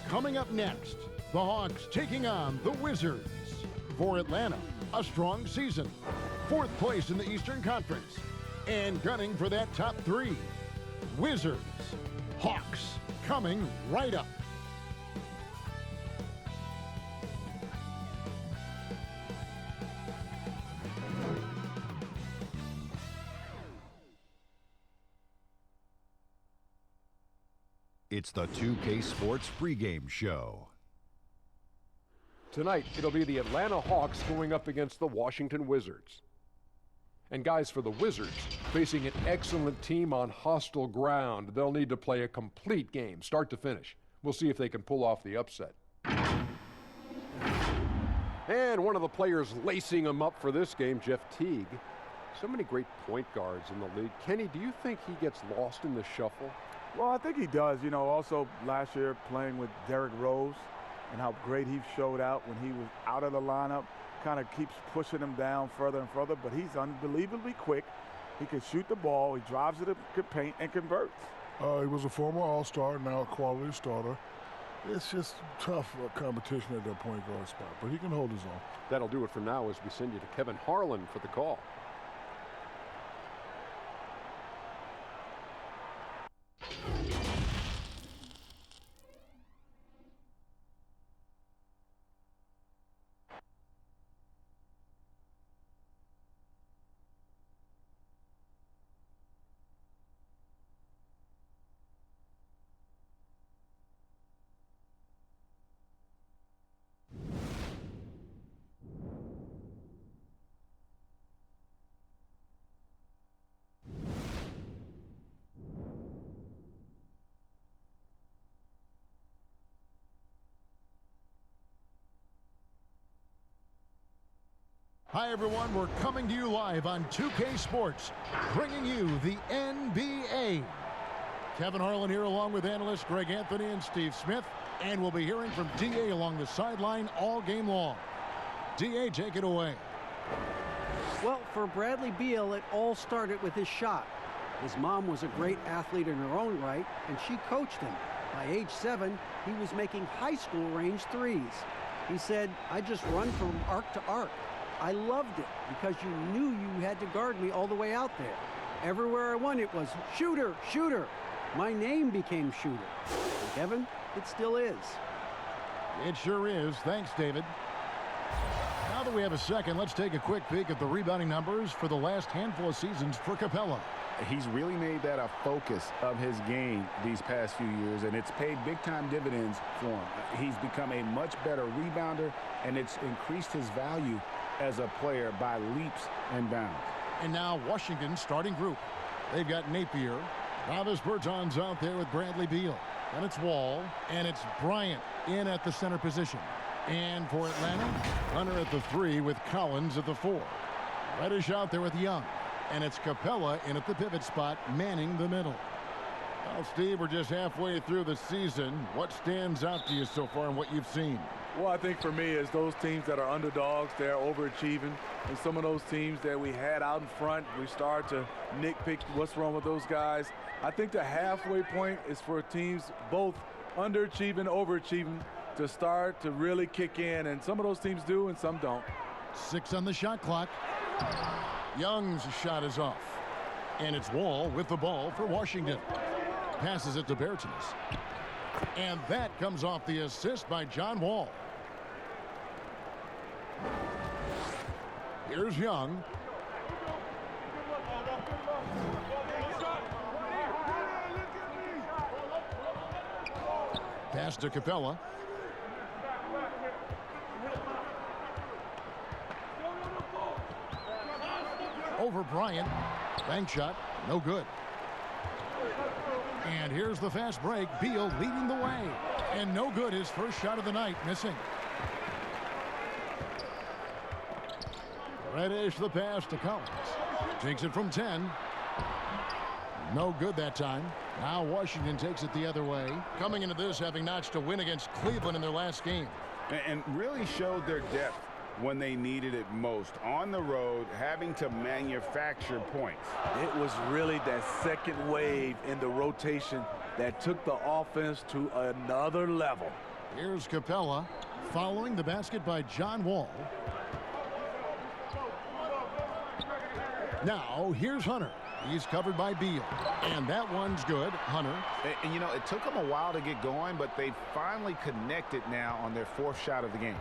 Coming up next, the Hawks taking on the Wizards. For Atlanta, a strong season. 4th place in the Eastern Conference. And gunning for that top 3. Wizards, Hawks, coming right up. It's the 2K Sports pregame show. Tonight, it'll be the Atlanta Hawks going up against the Washington Wizards. And guys, for the Wizards, facing an excellent team on hostile ground, they'll need to play a complete game, start to finish. We'll see if they can pull off the upset. And one of the players lacing them up for this game, Jeff Teague. So many great point guards in the league. Kenny, do you think he gets lost in the shuffle? Well, I think he does. You know, also last year playing with Derrick Rose and how great he showed out when he was out of the lineup, kind of keeps pushing him down further and further, but he's unbelievably quick. He can shoot the ball, he drives it to the paint and converts. He was a former All-Star, now a quality starter. It's just tough competition at that point guard spot, but he can hold his own. That'll do it for now as we send you to Kevin Harlan for the call. Hi everyone, we're coming to you live on 2K Sports, bringing you the NBA. Kevin Harlan here along with analysts Greg Anthony and Steve Smith, and we'll be hearing from DA along the sideline all game long. DA, take it away. Well, for Bradley Beal, it all started with his shot. His mom was a great athlete in her own right, and she coached him. By age 7, he was making high school range threes. He said, "I just run from arc to arc. I loved it because you knew you had to guard me all the way out there. Everywhere I went, it was shooter, shooter. My name became shooter." And Kevin, it still is. It sure is. Thanks, David. Now that we have a second, let's take a quick peek at the rebounding numbers for the last handful of seasons for Capella. He's really made that a focus of his game these past few years, and it's paid big-time dividends for him. He's become a much better rebounder, and it's increased his value as a player by leaps and bounds. And now Washington's starting group. They've got Napier. Travis Berton's out there with Bradley Beal. And it's Wall. And it's Bryant in at the center position. And for Atlanta, Hunter at the 3 with Collins at the 4. Reddish out there with Young. And it's Capella in at the pivot spot, manning the middle. Well, Steve, we're just halfway through the season. What stands out to you so far and what you've seen? Well, I think for me is those teams that are underdogs, they're overachieving. And some of those teams that we had out in front, we start to nitpick what's wrong with those guys. I think the halfway point is for teams both underachieving, overachieving to start to really kick in. And some of those teams do and some don't. 6 on the shot clock. Young's shot is off. And it's Wall with the ball for Washington. Passes it to Bertans. And that comes off the assist by John Wall. Here's Young. Pass to Capella. Over Bryant. Bank shot. No good. And here's the fast break. Beal leading the way. And no good. His first shot of the night missing. Reddish the pass to Collins. Takes it from 10. No good that time. Now Washington takes it the other way. Coming into this having notched a win against Cleveland in their last game. And really showed their depth when they needed it most. On the road, having to manufacture points. It was really that second wave in the rotation that took the offense to another level. Here's Capella following the basket by John Wall. Now here's Hunter. He's covered by Beal. And that one's good. Hunter. And you know, it took them a while to get going, but they finally connected now on their fourth shot of the game.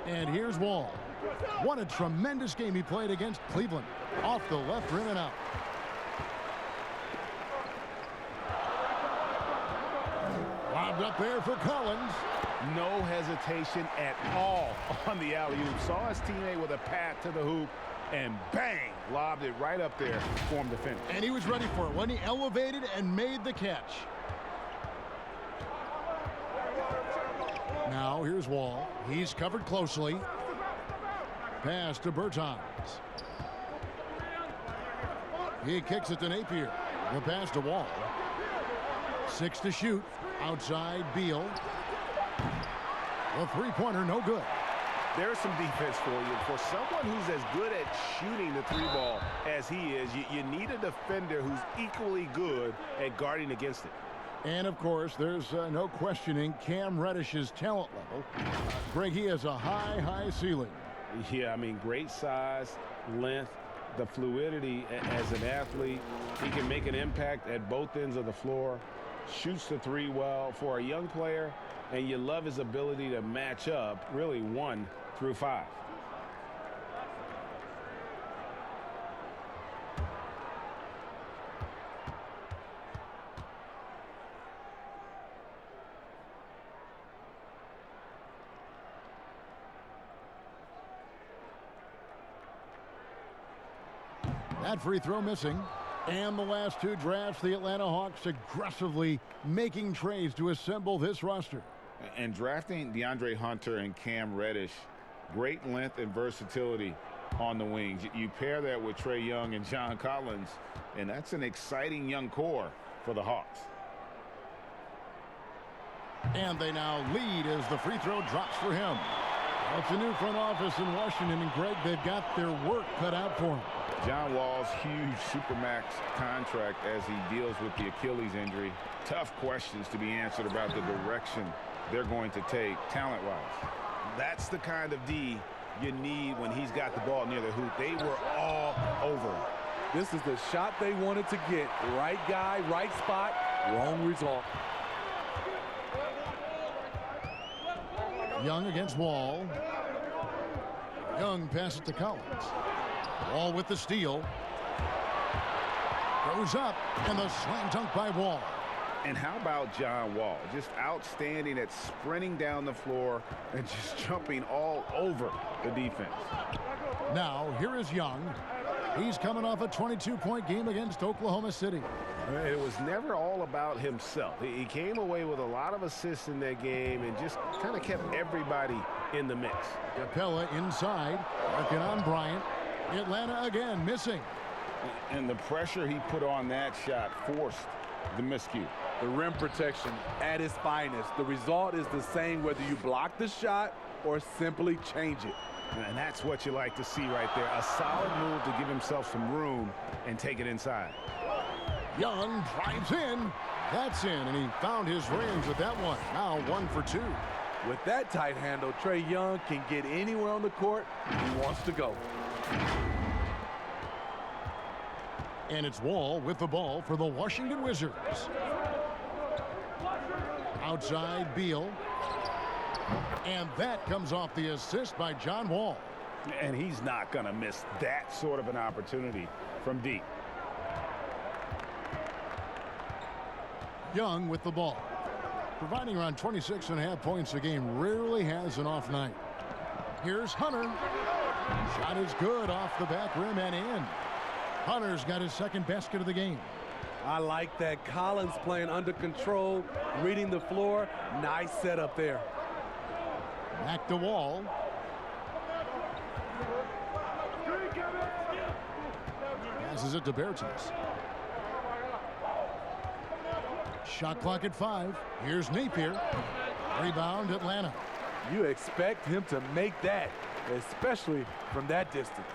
And here's Wall. What a tremendous game he played against Cleveland. Off the left rim and out. Lobbed up there for Collins. No hesitation at all on the alley-oop. Saw his teammate with a path to the hoop, and bang, lobbed it right up there for him to finish. And he was ready for it when he elevated and made the catch. Now here's Wall. He's covered closely. Pass to Bertans. He kicks it to Napier. The pass to Wall. 6 to shoot. Outside Beal. The three-pointer, no good. There's some defense for you. For someone who's as good at shooting the three ball as he is, you need a defender who's equally good at guarding against it. And, of course, there's no questioning Cam Reddish's talent level. Greg, he has a high ceiling. Yeah, I mean, great size, length, the fluidity as an athlete. He can make an impact at both ends of the floor, shoots the three well for a young player, and you love his ability to match up really 1 through 5. That free throw missing. And the last 2 drafts, the Atlanta Hawks aggressively making trades to assemble this roster. And drafting DeAndre Hunter and Cam Reddish, great length and versatility on the wings. You pair that with Trae Young and John Collins, and that's an exciting young core for the Hawks. And they now lead as the free throw drops for him. It's a new front office in Washington, and Greg, they've got their work cut out for him. John Wall's huge Supermax contract as he deals with the Achilles injury. Tough questions to be answered about the direction they're going to take talent-wise. That's the kind of D you need when he's got the ball near the hoop. They were all over him. This is the shot they wanted to get. Right guy, right spot, wrong result. Young against Wall. Young passes to Collins. Wall with the steal. Goes up, and the slam dunk by Wall. And how about John Wall? Just outstanding at sprinting down the floor and just jumping all over the defense. Now, here is Young. He's coming off a 22-point game against Oklahoma City. It was never all about himself. He came away with a lot of assists in that game and just kind of kept everybody in the mix. Capella inside, working on Bryant. Atlanta again missing. And the pressure he put on that shot forced the miscue. The rim protection at its finest. The result is the same whether you block the shot or simply change it. And that's what you like to see right there. A solid move to give himself some room and take it inside. Young drives in. That's in, and he found his range with that one. Now 1 for 2. With that tight handle, Trae Young can get anywhere on the court he wants to go. And it's Wall with the ball for the Washington Wizards. Outside Beal. And that comes off the assist by John Wall. And he's not going to miss that sort of an opportunity from deep. Young with the ball. Providing around 26.5 points a game, rarely has an off night. Here's Hunter. Shot is good off the back rim and in. Hunter's got his second basket of the game. I like that. Collins playing under control, reading the floor. Nice setup there. Back to Wall. Passes it to Bertans. Shot clock at 5. Here's Napier. Rebound Atlanta. You expect him to make that, especially from that distance.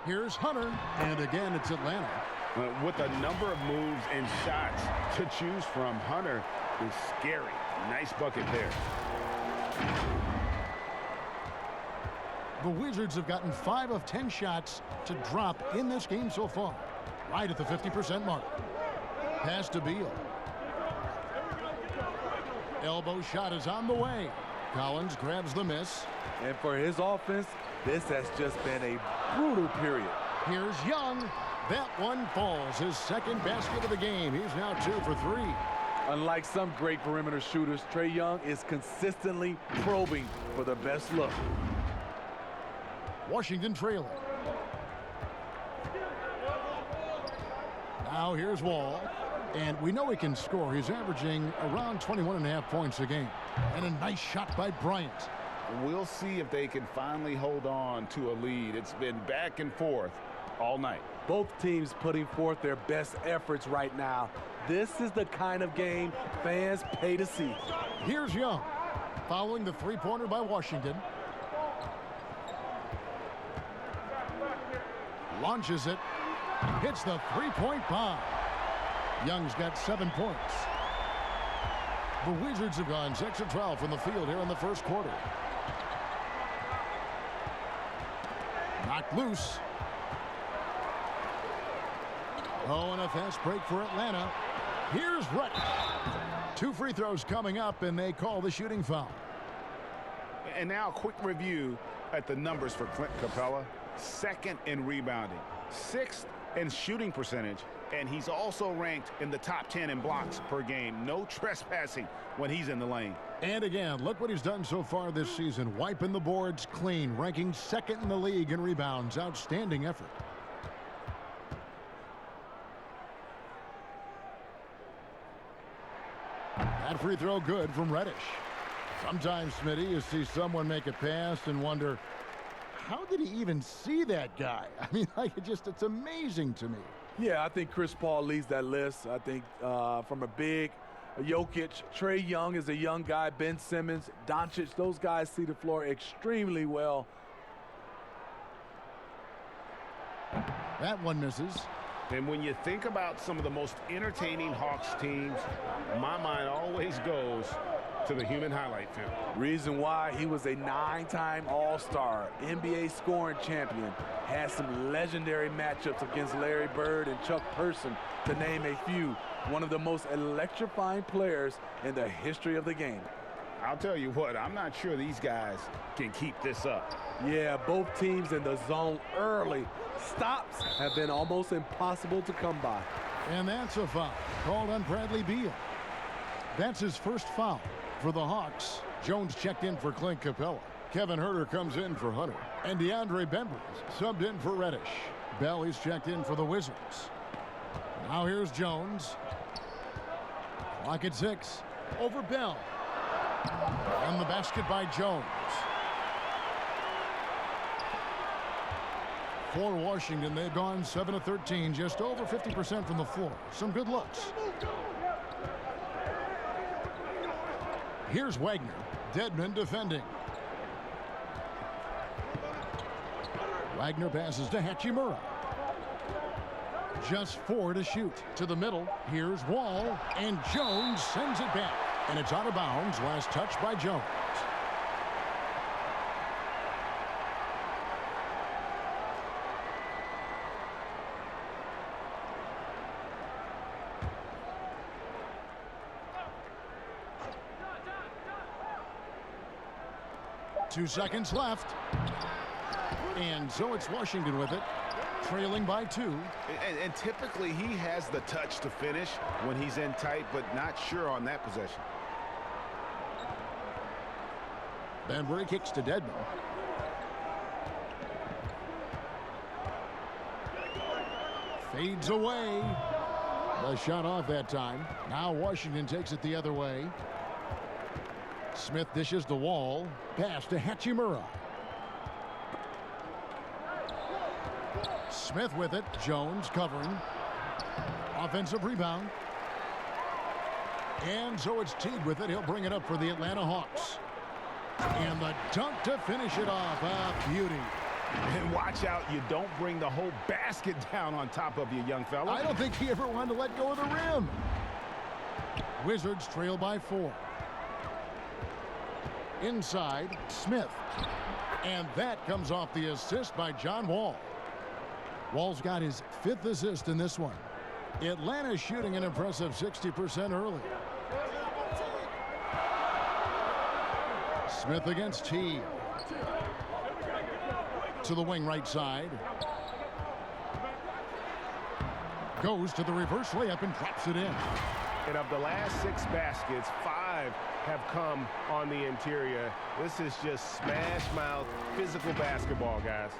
Here's Hunter. And again, it's Atlanta. With a number of moves and shots to choose from, Hunter is scary. Nice bucket there. The Wizards have gotten 5 of 10 shots to drop in this game so far. Right at the 50% mark. Pass to Beal. Elbow shot is on the way. Collins grabs the miss. And for his offense, this has just been a brutal period. Here's Young. That one falls. His second basket of the game. He's now 2 for 3. Unlike some great perimeter shooters, Trae Young is consistently probing for the best look. Washington trailing. Now here's Wall. And we know he can score. He's averaging around 21.5 points a game. And a nice shot by Bryant. We'll see if they can finally hold on to a lead. It's been back and forth all night. Both teams putting forth their best efforts right now. This is the kind of game fans pay to see. Here's Young. Following the three-pointer by Washington. Launches it. Hits the three-point bomb. Young's got 7 points. The Wizards have gone 6 of 12 from the field here in the first quarter. Knocked loose. Oh, and a fast break for Atlanta. Here's Reddish. 2 free throws coming up, and they call the shooting foul. And now a quick review at the numbers for Clint Capella. 2nd in rebounding, 6th in shooting percentage, and he's also ranked in the top 10 in blocks per game. No trespassing when he's in the lane. And again, look what he's done so far this season. Wiping the boards clean, ranking 2nd in the league in rebounds. Outstanding effort. That free throw good from Reddish. Sometimes, Smitty, you see someone make a pass and wonder, how did he even see that guy? I mean, it's amazing to me. Yeah, I think Chris Paul leads that list. I think from a big Jokic, Trae Young is a young guy, Ben Simmons, Doncic, those guys see the floor extremely well. That one misses. And when you think about some of the most entertaining Hawks teams, my mind always goes to the human highlight film. Reason why, he was a 9-time All-Star, NBA scoring champion, had some legendary matchups against Larry Bird and Chuck Person, to name a few. One of the most electrifying players in the history of the game. I'll tell you what, I'm not sure these guys can keep this up. Yeah, both teams in the zone early. Stops have been almost impossible to come by. And that's a foul called on Bradley Beal. That's his first foul for the Hawks. Jones checked in for Clint Capella. Kevin Huerter comes in for Hunter. And DeAndre Bembry subbed in for Reddish. Bell, he's checked in for the Wizards. Now here's Jones. Clock at 6. Over Bell. And the basket by Jones. For Washington, they've gone 7 of 13, just over 50% from the floor. Some good looks. Here's Wagner. Dedmon defending. Wagner passes to Hachimura. Just 4 to shoot. To the middle. Here's Wall. And Jones sends it back. And it's out of bounds. Last touch by Jones. Two seconds left. And so it's Washington with it, trailing by 2. And typically he has the touch to finish when he's in tight, but not sure on that possession. Bembry kicks to Dedmon. Fades away. The shot off that time. Now Washington takes it the other way. Smith dishes the Wall. Pass to Hachimura. Smith with it. Jones covering. Offensive rebound. And so it's Teague with it. He'll bring it up for the Atlanta Hawks. And the dunk to finish it off. A beauty. And watch out, you don't bring the whole basket down on top of you, young fella. I don't think he ever wanted to let go of the rim. Wizards trail by 4. Inside, Smith. And that comes off the assist by John Wall. Wall's got his 5th assist in this one. Atlanta shooting an impressive 60% early. Smith against T. To the wing right side. Goes to the reverse layup and drops it in. And of the last 6 baskets, 5 have come on the interior. This is just smash mouth physical basketball, guys.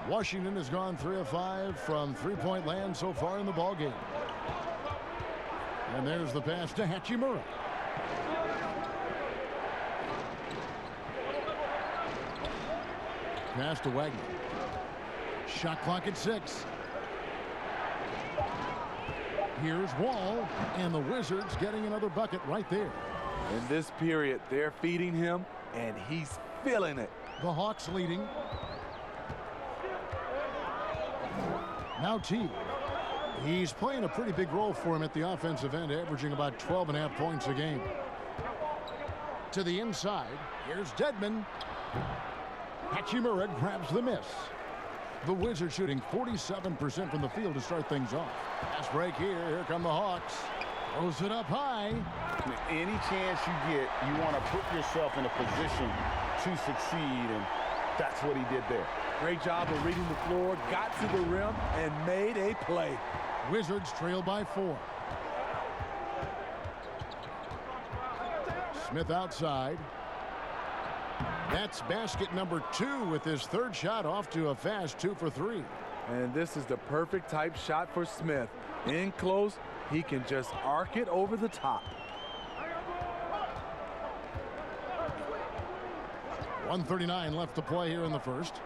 Washington has gone 3 of 5 from three-point land so far in the ballgame. And there's the pass to Hachimura. Pass to Wagner. Shot clock at 6. Here's Wall, and the Wizards getting another bucket right there. In this period, they're feeding him, and he's feeling it. The Hawks leading. Now T. He's playing a pretty big role for him at the offensive end, averaging about 12.5 points a game. To the inside, here's Dedmon. Hachimura grabs the miss. The Wizards shooting 47% from the field to start things off. Fast break here. Here come the Hawks. Throws it up high. Any chance you get, you want to put yourself in a position to succeed, and that's what he did there. Great job of reading the floor, got to the rim, and made a play. Wizards trail by 4. Smith outside. That's basket number 2 with his 3rd shot off to a fast 2 for 3. And this is the perfect type shot for Smith. In close, he can just arc it over the top. 1:39 left to play here in the first.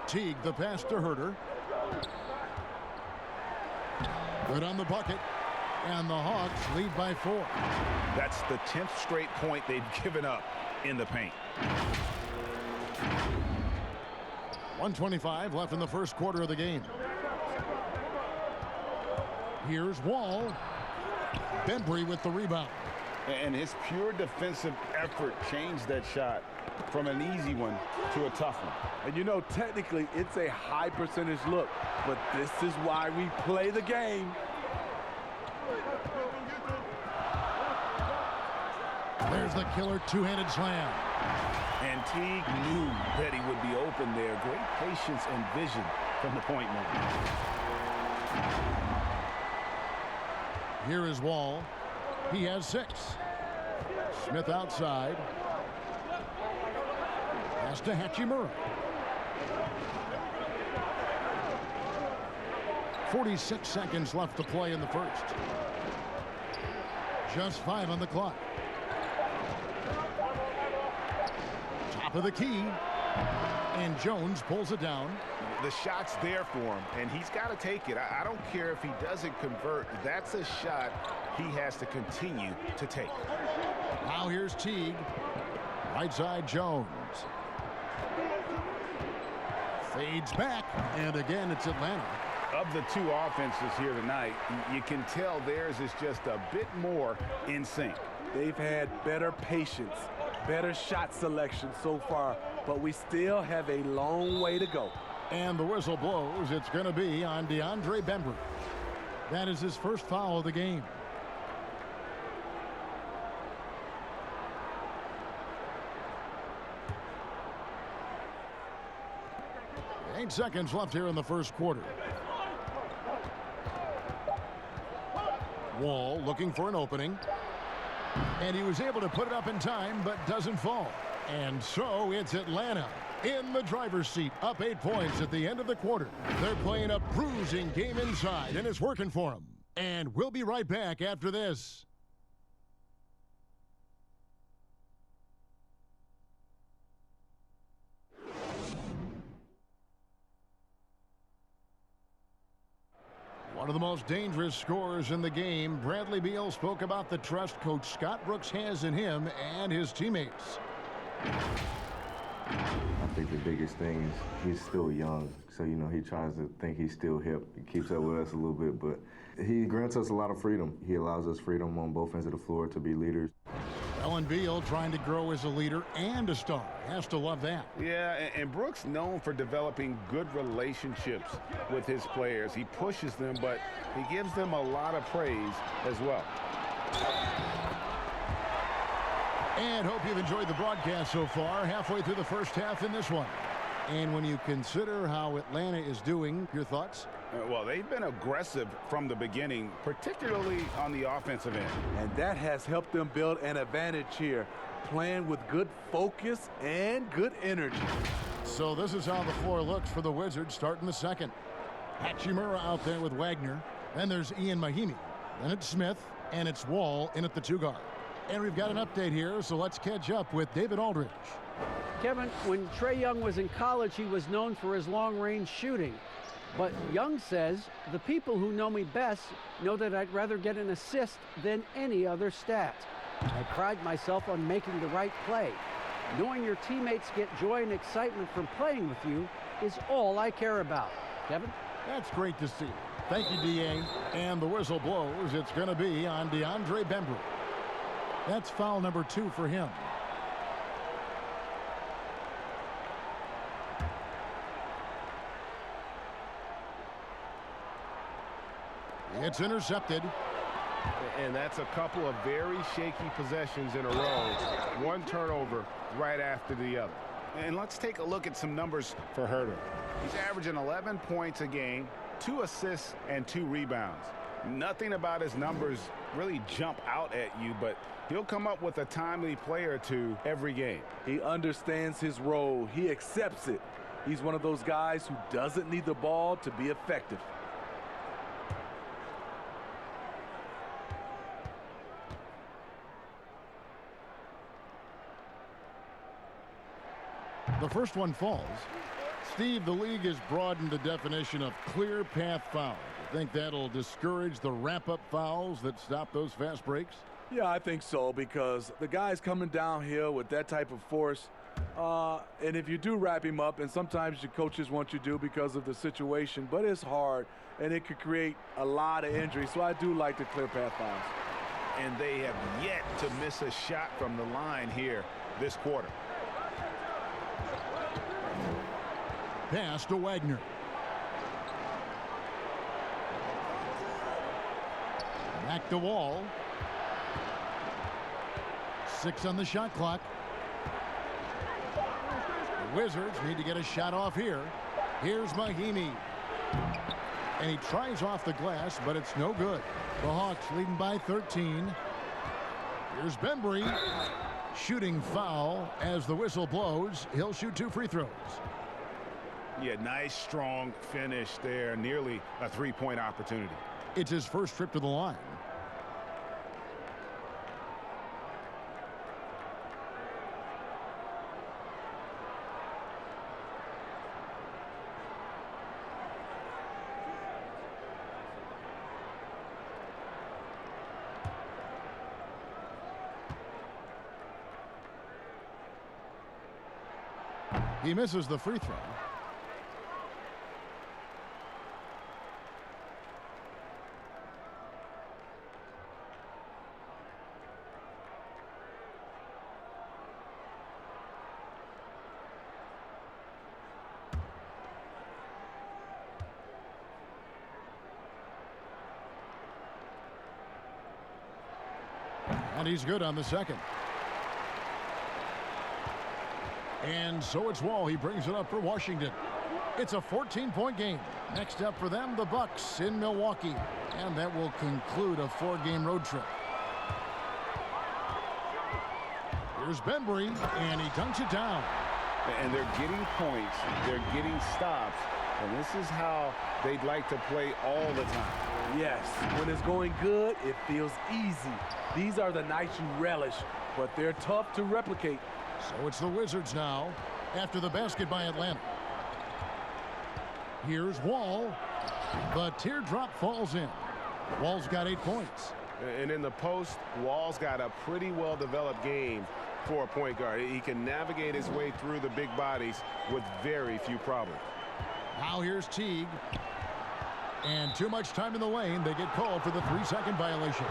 Teague, the pass to Herter. Good on the bucket. And the Hawks lead by 4. That's the 10th straight point they've given up in the paint. 1:25 left in the first quarter of the game. Here's Wall. Bembry with the rebound. And his pure defensive effort changed that shot from an easy one to a tough one. And you know, technically, it's a high percentage look, but this is why we play the game. There's the killer two-handed slam. And Teague knew that he would be open there. Great patience and vision from the point man. Here is Wall. He has 6. Smith outside. Pass to Hachimura. 46 seconds left to play in the first. Just 5 on the clock. Top of the key. And Jones pulls it down. The shot's there for him, and he's got to take it. I don't care if he doesn't convert. That's a shot he has to continue to take. Now here's Teague. Right side Jones. Fades back, and again it's Atlanta. Of the 2 offenses here tonight, you can tell theirs is just a bit more in sync. They've had better patience, better shot selection so far, but we still have a long way to go. And the whistle blows. It's going to be on DeAndre Bembry. That is his first foul of the game. Eight seconds left here in the first quarter. Wall looking for an opening. And he was able to put it up in time, but doesn't fall. And so it's Atlanta in the driver's seat, up 8 points at the end of the quarter. They're playing a bruising game inside, and it's working for them. And we'll be right back after this. One of the most dangerous scorers in the game, Bradley Beal spoke about the trust Coach Scott Brooks has in him and his teammates. I think the biggest thing is he's still young. So, you know, he tries to think he's still hip. He keeps up with us a little bit, but he grants us a lot of freedom. He allows us freedom on both ends of the floor to be leaders. Ellen Beal trying to grow as a leader and a star. Has to love that. Yeah, and Brooks known for developing good relationships with his players. He pushes them, but he gives them a lot of praise as well. And hope you've enjoyed the broadcast so far. Halfway through the first half in this one. And when you consider how Atlanta is doing, your thoughts? Well, they've been aggressive from the beginning, particularly on the offensive end. And that has helped them build an advantage here, playing with good focus and good energy. So this is how the floor looks for the Wizards starting the second. Hachimura out there with Wagner. Then there's Ian Mahimi. Then it's Smith, and it's Wall in at the 2 guard. And we've got an update here, so let's catch up with David Aldridge. Kevin, when Trae Young was in college, he was known for his long-range shooting. But Young says, the people who know me best know that I'd rather get an assist than any other stat. I pride myself on making the right play. Knowing your teammates get joy and excitement from playing with you is all I care about. Kevin? That's great to see. Thank you, D.A. And the whistle blows. It's going to be on DeAndre Bembry. That's foul number 2 for him. It's intercepted. And that's a couple of very shaky possessions in a row. One turnover right after the other. And let's take a look at some numbers for Herter. He's averaging 11 points a game, 2 assists, and 2 rebounds. Nothing about his numbers really jump out at you, but he'll come up with a timely play or two every game. He understands his role. He accepts it. He's one of those guys who doesn't need the ball to be effective. The first one falls. Steve, the league has broadened the definition of clear path foul. You think that'll discourage the wrap-up fouls that stop those fast breaks? Yeah, I think so, because the guy's coming downhill with that type of force. And if you do wrap him up, and sometimes your coaches want you to because of the situation, but it's hard, and it could create a lot of injury. So I do like the clear path fouls. And they have yet to miss a shot from the line here this quarter. Pass to Wagner. Back to Wall. 6 on the shot clock. The Wizards need to get a shot off here. Here's Mahimi. And he tries off the glass, but it's no good. The Hawks leading by 13. Here's Bembry. Shooting foul as the whistle blows. He'll shoot 2 free throws. Yeah, nice, strong finish there. Nearly a 3-point opportunity. It's his first trip to the line. He misses the free throw. And he's good on the second. And so it's Wall. He brings it up for Washington. It's a 14-point game. Next up for them, the Bucks in Milwaukee. And that will conclude a 4-game road trip. Here's Bembry, and he dunks it down. And they're getting points. They're getting stops. And this is how they'd like to play all the time. Yes, when it's going good, it feels easy. These are the nights you relish, but they're tough to replicate. So it's the Wizards now after the basket by Atlanta. Here's Wall. The teardrop falls in. Wall's got 8 points. And in the post, Wall's got a pretty well-developed game. for a point guard. He can navigate his way through the big bodies with very few problems. Now here's Teague. And too much time in the lane. They get called for the 3-second violation.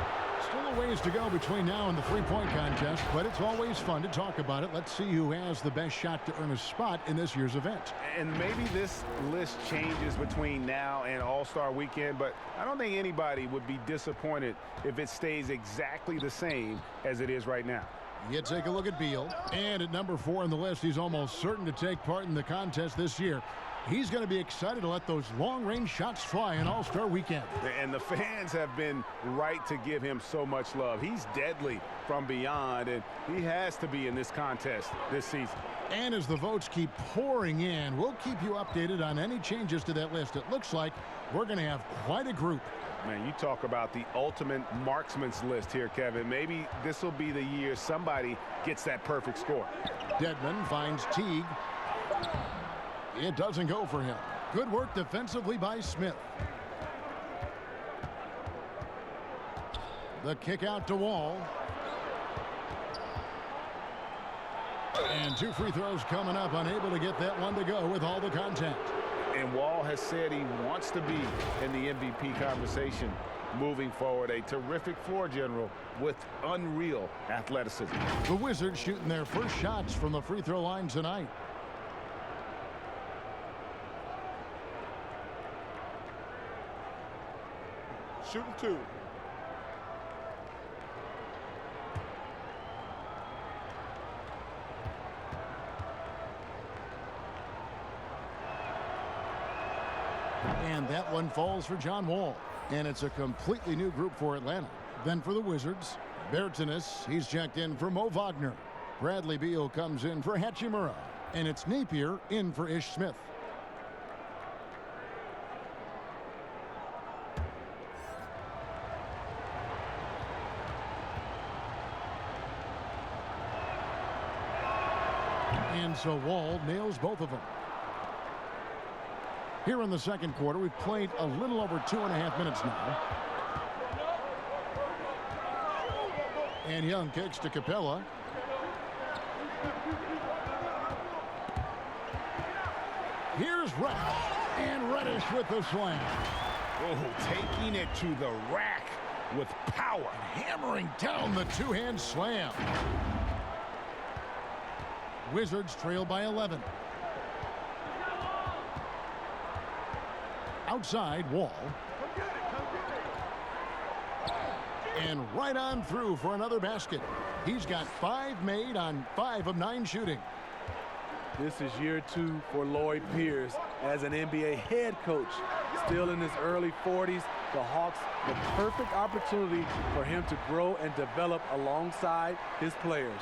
Still a ways to go between now and the three-point contest, but it's always fun to talk about it. Let's see who has the best shot to earn a spot in this year's event. And maybe this list changes between now and All-Star Weekend, but I don't think anybody would be disappointed if it stays exactly the same as it is right now. You take a look at Beal, and at number 4 on the list, he's almost certain to take part in the contest this year. He's going to be excited to let those long-range shots fly in All-Star Weekend. And the fans have been right to give him so much love. He's deadly from beyond, and he has to be in this contest this season. And as the votes keep pouring in, we'll keep you updated on any changes to that list. It looks like we're going to have quite a group. Man, you talk about the ultimate marksman's list here, Kevin. Maybe this will be the year somebody gets that perfect score. Dedmon finds Teague. It doesn't go for him. Good work defensively by Smith. The kick out to Wall. And 2 free throws coming up, unable to get that one to go with all the contact. And Wall has said he wants to be in the MVP conversation moving forward. A terrific floor general with unreal athleticism. The Wizards shooting their first shots from the free throw line tonight. Shooting 2. And that one falls for John Wall. And it's a completely new group for Atlanta. Then for the Wizards, Bertanis, he's checked in for Mo Wagner. Bradley Beal comes in for Hachimura. And it's Napier in for Ish Smith. And so Wall nails both of them. Here in the second quarter, we've played a little over 2.5 minutes now. And Young kicks to Capella. Here's Reddish. And Reddish with the slam. Oh, taking it to the rack with power. Hammering down the two-hand slam. Wizards trail by 11. Outside, Wall. And right on through for another basket. He's got 5 made on 5 of 9 shooting. This is year 2 for Lloyd Pierce as an NBA head coach. Still in his early 40s, the Hawks, the perfect opportunity for him to grow and develop alongside his players.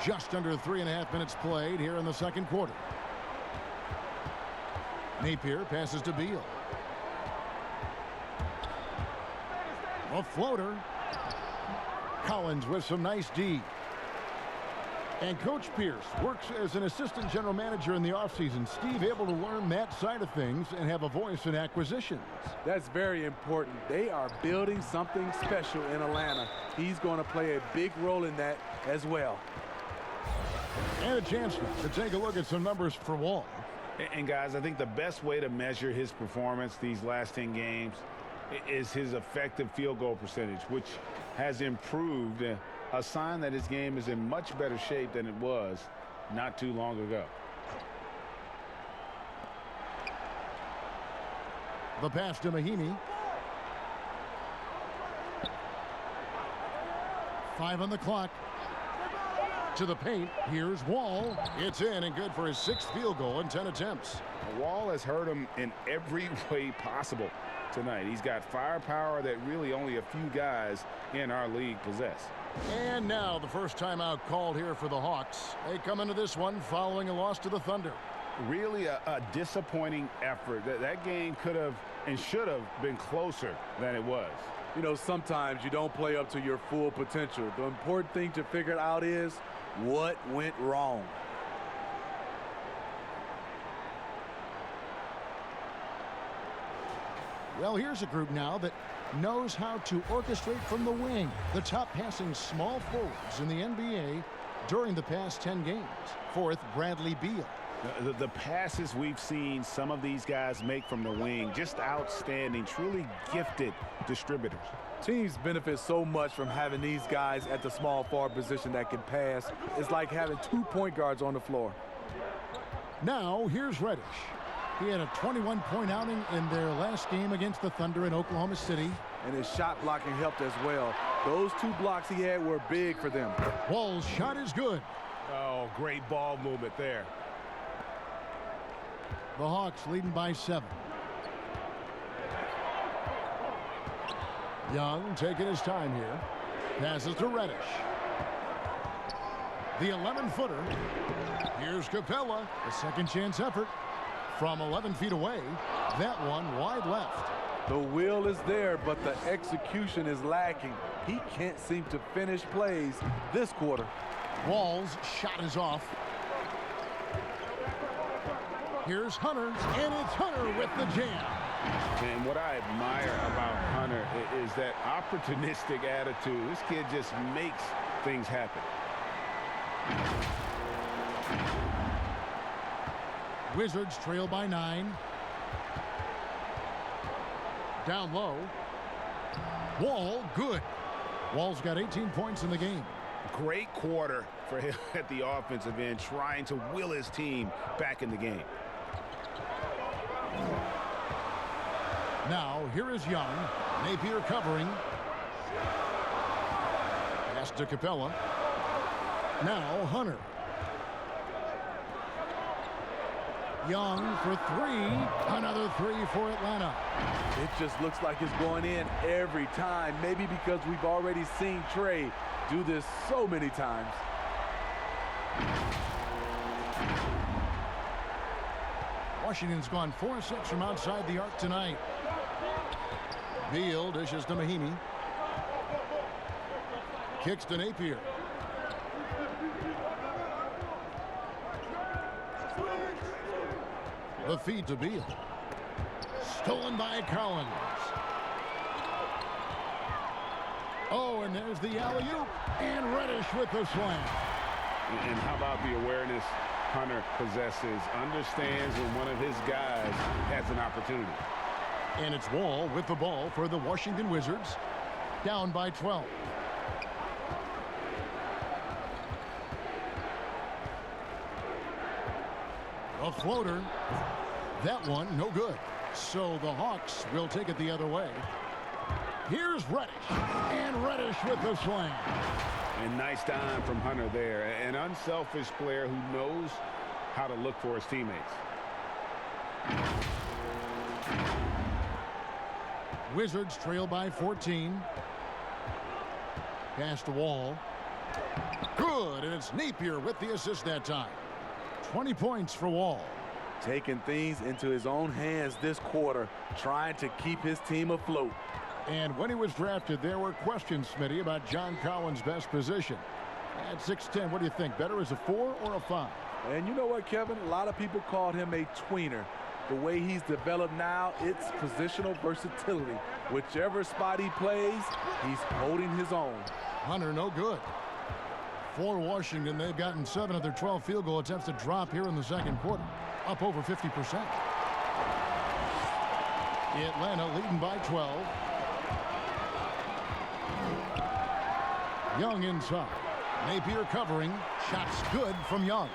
Just under 3.5 minutes played here in the second quarter. Napier passes to Beal. A floater. Collins with some nice D. And Coach Pierce works as an assistant general manager in the offseason. Steve able to learn that side of things and have a voice in acquisitions. That's very important. They are building something special in Atlanta. He's going to play a big role in that as well. And a chance to take a look at some numbers for Wall. And guys, I think the best way to measure his performance these last 10 games is his effective field goal percentage, which has improved, a sign that his game is in much better shape than it was not too long ago. The pass to Mahinmi. 5 on the clock. To the paint. Here's Wall. It's in and good for his 6th field goal in 10 attempts. Wall has hurt him in every way possible tonight. He's got firepower that really only a few guys in our league possess. And now the first timeout called here for the Hawks. They come into this one following a loss to the Thunder. Really a disappointing effort. That game could have and should have been closer than it was. You know, sometimes you don't play up to your full potential. The important thing to figure out is what went wrong. Well, here's a group now that knows how to orchestrate from the wing. The top passing small forwards in the NBA during the past 10 games. Fourth, Bradley Beal. The passes we've seen some of these guys make from the wing, just outstanding, truly gifted distributors. Teams benefit so much from having these guys at the small forward position that can pass. It's like having 2 point guards on the floor. Now, here's Reddish. He had a 21-point outing in their last game against the Thunder in Oklahoma City. And his shot blocking helped as well. Those 2 blocks he had were big for them. Wall's shot is good. Oh, great ball movement there. The Hawks leading by 7. Young taking his time here. Passes to Reddish. The 11-footer. Here's Capella. A second chance effort. From 11 feet away. That one wide left. The will is there, but the execution is lacking. He can't seem to finish plays this quarter. Wall's shot is off. Here's Hunter, and it's Hunter with the jam. And what I admire about Hunter is that opportunistic attitude. This kid just makes things happen. Wizards trail by 9. Down low. Wall, good. Wall's got 18 points in the game. Great quarter for him at the offensive end, trying to will his team back in the game. Now, here is Young. Napier covering. Pass to Capella. Now, Hunter. Young for 3. Another 3 for Atlanta. It just looks like it's going in every time. Maybe because we've already seen Trey do this so many times. Washington's gone 4-6 from outside the arc tonight. Beal dishes to Mahimi. Kicks to Napier. The feed to Beal. Stolen by Collins. Oh, and there's the alley-oop. And Reddish with the slam. And how about the awareness Hunter possesses, understands when one of his guys has an opportunity. And it's Wall with the ball for the Washington Wizards. Down by 12. A floater. That one, no good. So the Hawks will take it the other way. Here's Reddish. And Reddish with the slam. And nice dime from Hunter there. An unselfish player who knows how to look for his teammates. Wizards trail by 14. Pass to Wall. Good, and it's Napier with the assist that time. 20 points for Wall. Taking things into his own hands this quarter, trying to keep his team afloat. And when he was drafted, there were questions, Smitty, about John Collins' best position. At 6'10", what do you think? Better as a 4 or a 5? And you know what, Kevin? A lot of people called him a tweener. The way he's developed now, it's positional versatility. Whichever spot he plays, he's holding his own. Hunter, no good. For Washington, they've gotten 7 of their 12 field goal attempts to drop here in the second quarter. Up over 50%. Atlanta leading by 12. Young inside. Napier covering. Shots good from Young.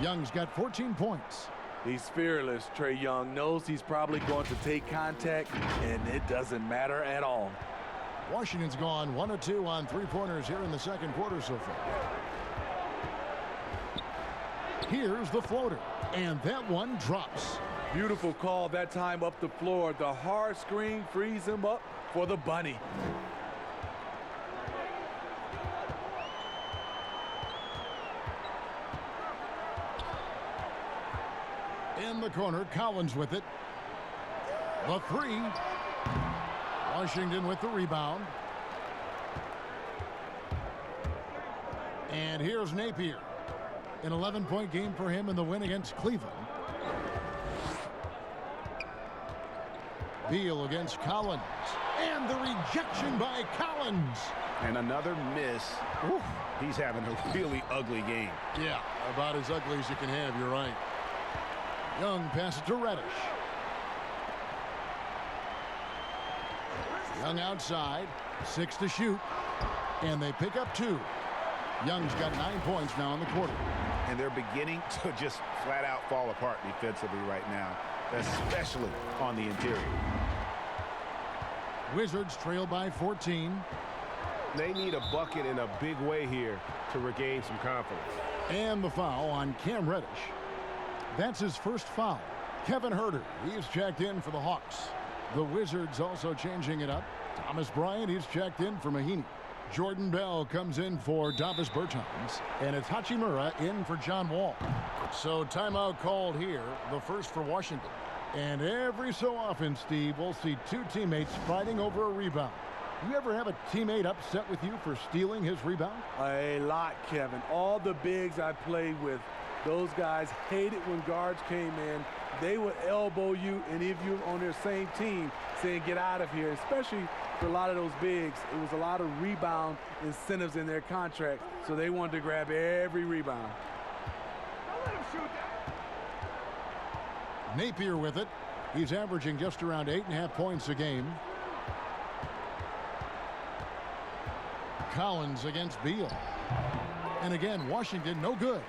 Young's got 14 points. He's fearless. Trey Young knows he's probably going to take contact, and it doesn't matter at all. Washington's gone 1 of 2 on three-pointers here in the second quarter so far. Here's the floater, and that one drops. Beautiful call that time up the floor. The hard screen frees him up for the bunny. In the corner, Collins with it. The 3. Washington with the rebound. And here's Napier. An 11-point game for him in the win against Cleveland. Beal against Collins. And the rejection by Collins. And another miss. Oof, he's having a really ugly game. Yeah, about as ugly as you can have, you're right. Young passes to Reddish. Young outside, 6 to shoot, and they pick up 2. Young's got 9 points now in the quarter. And they're beginning to just flat out fall apart defensively right now, especially on the interior. Wizards trail by 14. They need a bucket in a big way here to regain some confidence. And the foul on Cam Reddish. That's his first foul. Kevin Huerter, he's checked in for the Hawks. The Wizards also changing it up. Thomas Bryant, he's checked in for Mahinmi. Jordan Bell comes in for Davis Bertans. And it's Hachimura in for John Wall. So timeout called here, the first for Washington. And every so often, Steve, we'll see 2 teammates fighting over a rebound. You ever have a teammate upset with you for stealing his rebound? A lot, Kevin. All the bigs I played with, those guys hated when guards came in. They would elbow you, and if you're on their same team, saying get out of here, especially for a lot of those bigs. It was a lot of rebound incentives in their contract, so they wanted to grab every rebound. Don't let him shoot that. Napier with it. He's averaging just around 8.5 points a game. Collins against Beal. And again, Washington no good.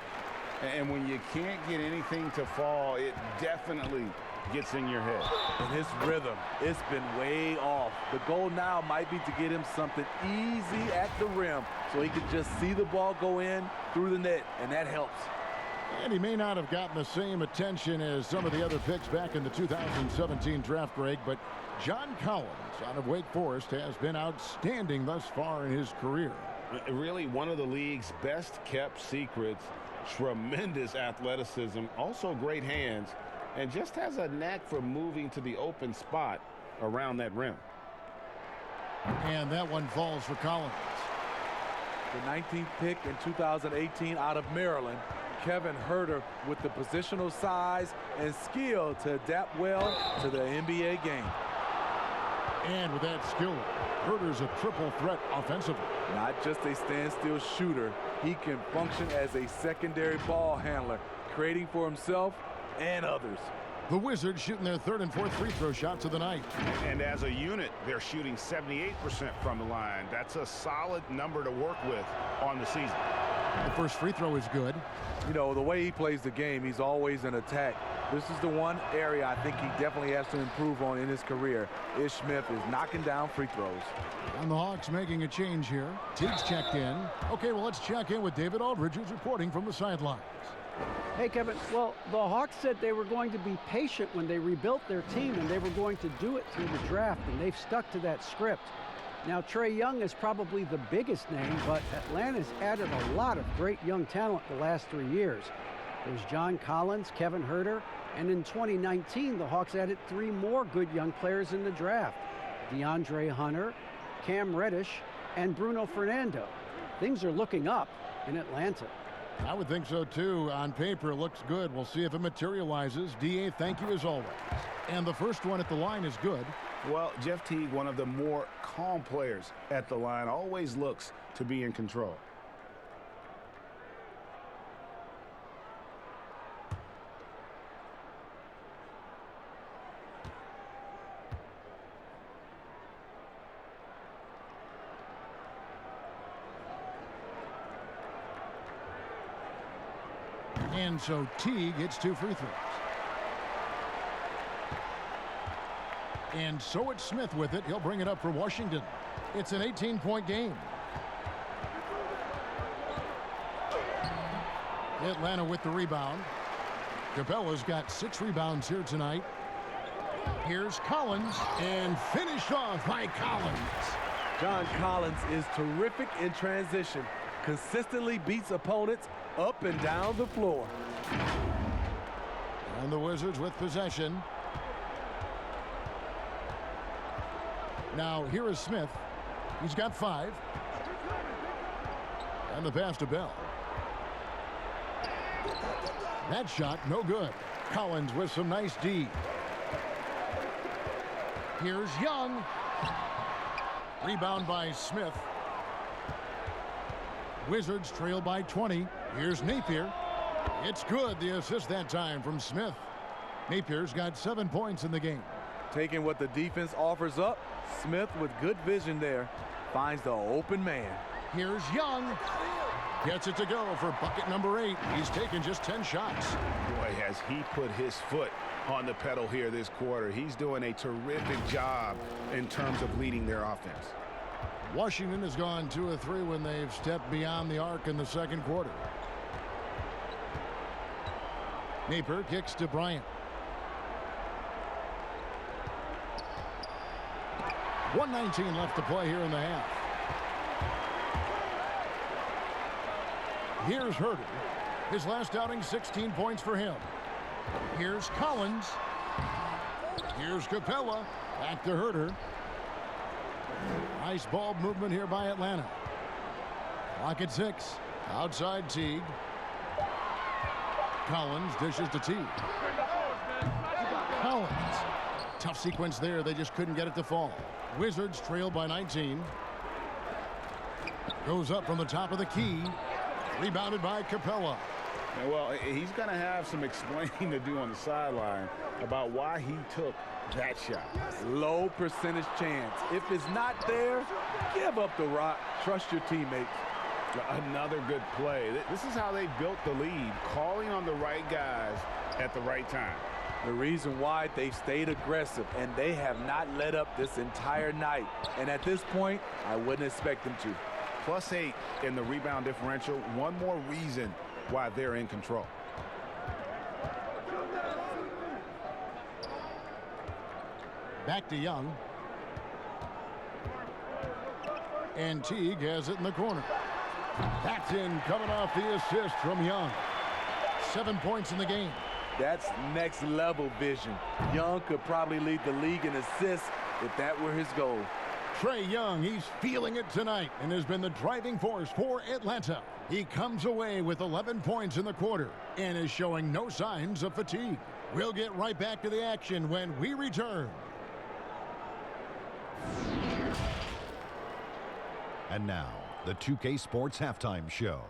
And when you can't get anything to fall, it definitely gets in your head. And his rhythm, it's been way off. The goal now might be to get him something easy at the rim so he can just see the ball go in through the net, and that helps. And he may not have gotten the same attention as some of the other picks back in the 2017 draft, Greg, but John Collins out of Wake Forest has been outstanding thus far in his career. Really one of the league's best kept secrets. Tremendous athleticism, also great hands, and just has a knack for moving to the open spot around that rim. And that one falls for Collins. The 19th pick in 2018 out of Maryland, Kevin Huerter with the positional size and skill to adapt well to the NBA game. And with that skill, Huerter's a triple threat offensively. Not just a standstill shooter, he can function as a secondary ball handler, creating for himself and others. The Wizards shooting their 3rd and 4th free throw shots of the night. And as a unit, they're shooting 78% from the line. That's a solid number to work with on the season. The first free throw is good. You know, the way he plays the game, he's always in attack. This is the one area I think he definitely has to improve on in his career. Ish Smith is knocking down free throws. And the Hawks making a change here. Teague's checked in. Okay, well, let's check in with David Aldridge, who's reporting from the sidelines. Hey, Kevin. Well, the Hawks said they were going to be patient when they rebuilt their team, and they were going to do it through the draft, and they've stuck to that script. Now, Trae Young is probably the biggest name, but Atlanta's added a lot of great young talent the last 3 years. There's John Collins, Kevin Huerter, and in 2019, the Hawks added 3 more good young players in the draft. DeAndre Hunter, Cam Reddish, and Bruno Fernando. Things are looking up in Atlanta. I would think so, too. On paper, it looks good. We'll see if it materializes. D.A., thank you as always. And the first one at the line is good. Well, Jeff Teague, one of the more calm players at the line, always looks to be in control. And so Teague hits 2 free throws. And so it's Smith with it. He'll bring it up for Washington. It's an 18-point game. Atlanta with the rebound. Capella's got 6 rebounds here tonight. Here's Collins, and finished off by Collins. John Collins is terrific in transition. Consistently beats opponents up and down the floor. And the Wizards with possession. Now here is Smith. He's got 5. And the pass to Bell. That shot no good. Collins with some nice D. Here's Young. Rebound by Smith. Wizards trail by 20. Here's Napier. It's good. The assist that time from Smith. Napier's got 7 points in the game. Taking what the defense offers up, Smith with good vision there finds the open man. Here's Young. Gets it to go for bucket number 8. He's taken just 10 shots. Boy, has he put his foot on the pedal here this quarter. He's doing a terrific job in terms of leading their offense. Washington has gone 2 of 3 when they've stepped beyond the arc in the second quarter. Napier kicks to Bryant. 1:19 left to play here in the half. Here's Herter. His last outing, 16 points for him. Here's Collins. Here's Capella. Back to Herter. Nice ball movement here by Atlanta. Clock at 6. Outside Teague. Collins dishes to Teague. Collins. Tough sequence there. They just couldn't get it to fall. Wizards trail by 19. Goes up from the top of the key. Rebounded by Capella. Well, he's going to have some explaining to do on the sideline about why he took that shot. Low percentage chance. If it's not there, give up the rock. Trust your teammates. Another good play. This is how they built the lead, calling on the right guys at the right time. The reason why they've stayed aggressive, and they have not let up this entire night. And at this point, I wouldn't expect them to. +8 in the rebound differential. One more reason why they're in control. Back to Young. And Teague has it in the corner. That's in, coming off the assist from Young. 7 points in the game. That's next level vision. Young could probably lead the league in assists if that were his goal. Trae Young, he's feeling it tonight and has been the driving force for Atlanta. He comes away with 11 points in the quarter and is showing no signs of fatigue. We'll get right back to the action when we return. And now, the 2K Sports Halftime Show.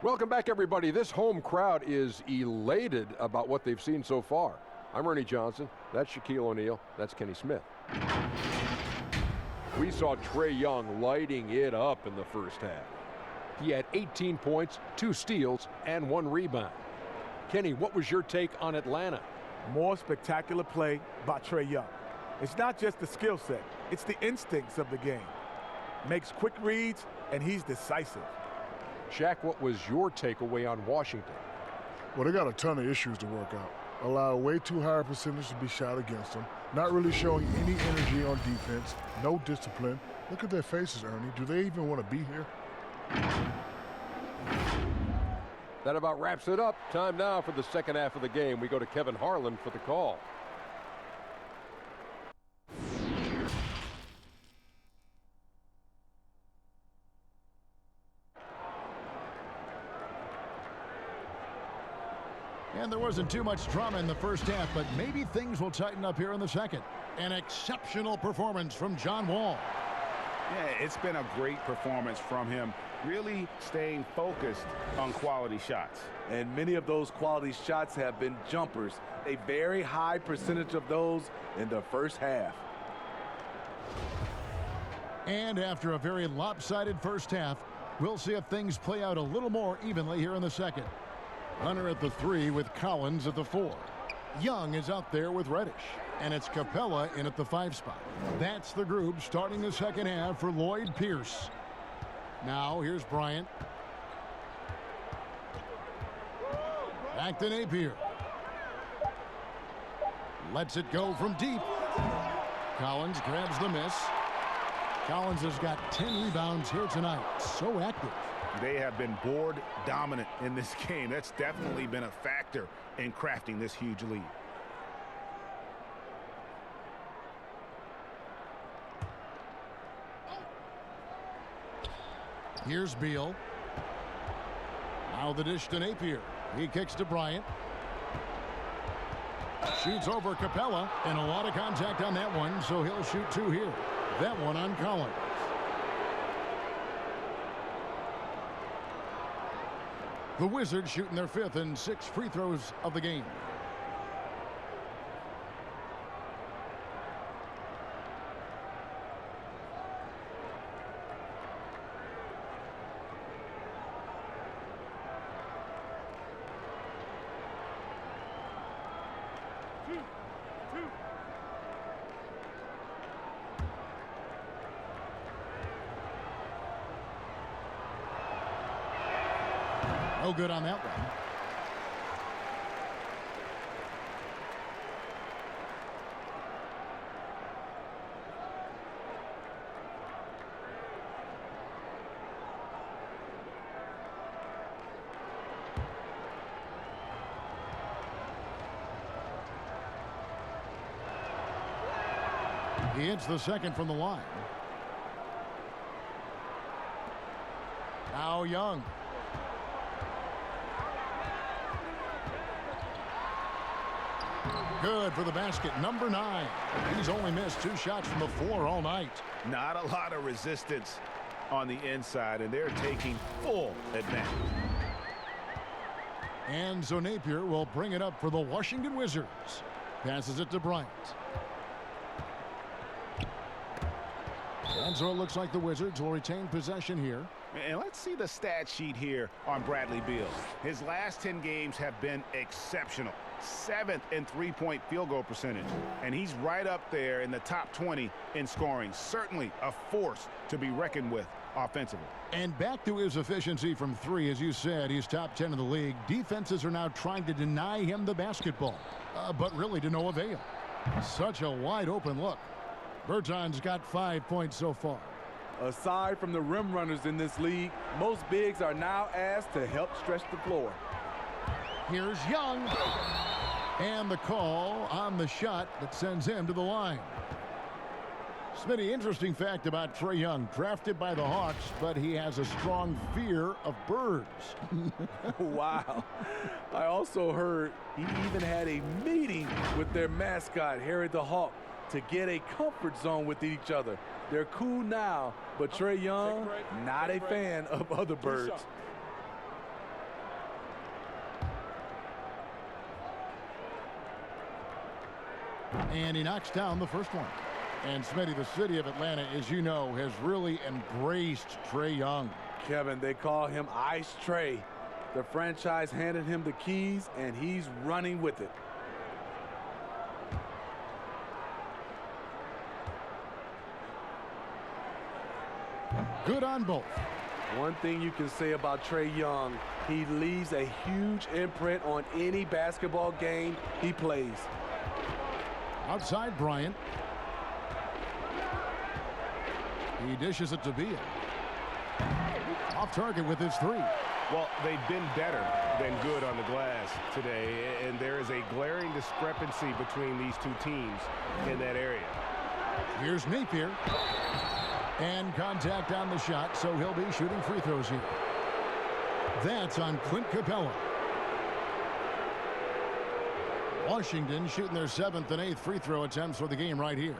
Welcome back, everybody. This home crowd is elated about what they've seen so far. I'm Ernie Johnson. That's Shaquille O'Neal. That's Kenny Smith. We saw Trae Young lighting it up in the first half. He had 18 points, 2 steals, and 1 rebound. Kenny, what was your take on Atlanta? More spectacular play by Trae Young. It's not just the skill set, it's the instincts of the game. Makes quick reads, and he's decisive. Shaq, what was your takeaway on Washington? Well, they got a ton of issues to work out. Allow way too high a percentage to be shot against them. Not really showing any energy on defense. No discipline. Look at their faces, Ernie. Do they even want to be here? That about wraps it up. Time now for the second half of the game. We go to Kevin Harlan for the call. And there wasn't too much drama in the first half, but maybe things will tighten up here in the second. An exceptional performance from John Wall. Yeah, it's been a great performance from him, really staying focused on quality shots. And many of those quality shots have been jumpers. A very high percentage of those in the first half. And after a very lopsided first half, we'll see if things play out a little more evenly here in the second. Hunter at the 3 with Collins at the 4. Young is out there with Reddish. And it's Capella in at the 5 spot. That's the group starting the second half for Lloyd Pierce. Now here's Bryant. Back to Napier. Lets it go from deep. Collins grabs the miss. Collins has got 10 rebounds here tonight. So active. They have been board dominant in this game. That's definitely been a factor in crafting this huge lead. Here's Beal. Now the dish to Napier. He kicks to Bryant. Shoots over Capella, and a lot of contact on that one, so he'll shoot 2 here. That one on Collins. The Wizards shooting their 5th and 6th free throws of the game. No good on that one. He hits the second from the line. Now Young. Good for the basket. Number 9. He's only missed 2 shots from the floor all night. Not a lot of resistance on the inside, and they're taking full advantage. And so Napier will bring it up for the Washington Wizards. Passes it to Bryant. And so it looks like the Wizards will retain possession here. And let's see the stat sheet here on Bradley Beal. His last 10 games have been exceptional. 7th in three-point field goal percentage. And he's right up there in the top 20 in scoring. Certainly a force to be reckoned with offensively. And back to his efficiency from 3, as you said, he's top 10 in the league. Defenses are now trying to deny him the basketball, but really to no avail. Such a wide open look. Berton's got 5 points so far. Aside from the rim runners in this league, most bigs are now asked to help stretch the floor. Here's Young. And the call on the shot that sends him to the line. Smitty, interesting fact about Trae Young. Drafted by the Hawks, but he has a strong fear of birds. Wow. I also heard he even had a meeting with their mascot, Harry the Hawk, to get a comfort zone with each other. They're cool now, but Trae Young, not a fan of other birds. And he knocks down the first one. And Smitty, the city of Atlanta, as you know, has really embraced Trae Young. Kevin, they call him Ice Trae. The franchise handed him the keys, and he's running with it. Good on both. One thing you can say about Trae Young, he leaves a huge imprint on any basketball game he plays. Outside Bryant. He dishes it to Beal. Off target with his 3. Well, they've been better than good on the glass today, and there is a glaring discrepancy between these two teams in that area. Here's Napier. And contact on the shot, so he'll be shooting free throws here. That's on Clint Capella. Washington shooting their 7th and 8th free throw attempts for the game right here.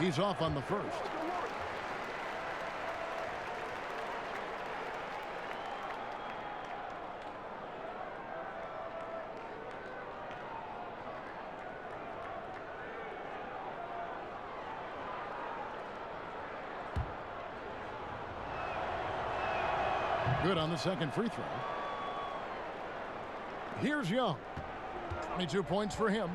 He's off on the first. Good on the second free throw. Here's Young. 22 points for him.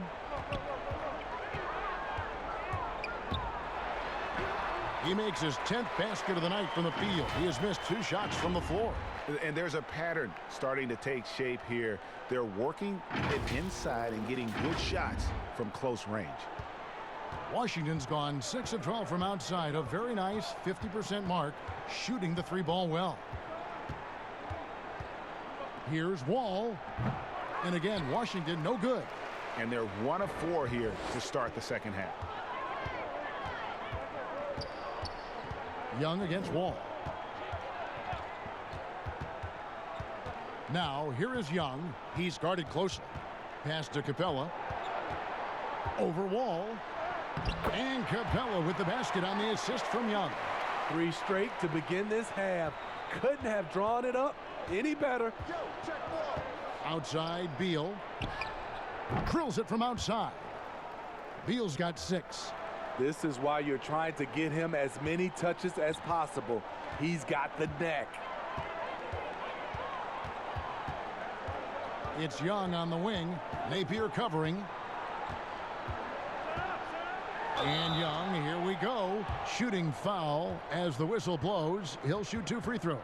He makes his 10th basket of the night from the field. He has missed 2 shots from the floor. And there's a pattern starting to take shape here. They're working it inside and getting good shots from close range. Washington's gone 6 of 12 from outside, a very nice 50% mark, shooting the 3-ball well. Here's Wall, and again, Washington no good. And they're 1 of 4 here to start the second half. Young against Wall. Now, here is Young. He's guarded closely. Pass to Capella. Over Wall. And Capella with the basket on the assist from Young. 3 straight to begin this half. Couldn't have drawn it up any better. Outside, Beal. Drills it from outside. Beal's got 6. This is why you're trying to get him as many touches as possible. He's got the neck. It's Young on the wing. Napier covering. And Young, here we go. Shooting foul as the whistle blows. He'll shoot 2 free throws.